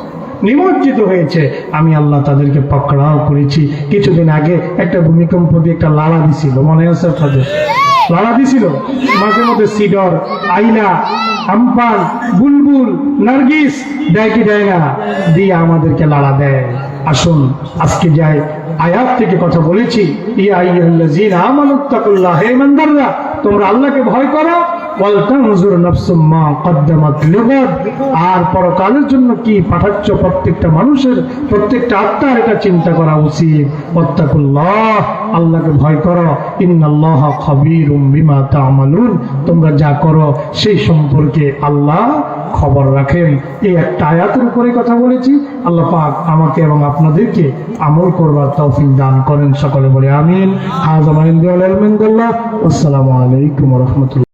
নিমজ্জিত হয়েছে, আমি আল্লাহ তাদেরকে পকড়াও করেছি। কিছুদিন আগে একটা ভূমিকম্প দিয়ে একটা লালা দিছিল, মনে আছে আপনাদের? লালা দিছিল। মাঝে মধ্যে সিডর, আইলা, আমপান, বুলবুল, নার্গিস দেয় কি দেয় না? দিয়ে আমাদেরকে লালা দেয়। আসুন আজকে যাই আয়াত থেকে কথা বলেছি, ইয়া আইয়ুহাল্লাযীনা আমানুত্তাকুল্লাহ, হে ইমানদাররা তোমরা আল্লাহকে ভয় করো, ওয়াল তানজুর নাফসুম মা কদ্দামাত লিগাদ, আর পরকালের জন্য কি পাঠাচ্ছ প্রত্যেকটা মানুষের, প্রত্যেকটা আত্মার এটা চিন্তা করা উচিত। ওয়াত্তাকুল্লাহ, আল্লাহকে ভয় করো, ইন্নাল্লাহা খাবীরুম বিমা তা'মালুন, তোমরা যা করো সেই সম্পর্কে আল্লাহ খবর রাখেন। এই একটা আয়াতের উপরে কথা বলেছি। আল্লাহ পাক আমাকে এবং আপনাদেরকে আমল করবার তৌফিক দান করেন। সকলে বলে আমিন। হাযা মা ইনদাল্লাহ। আসসালামু আলাইকুম ওয়া রাহমাতুল্লাহ।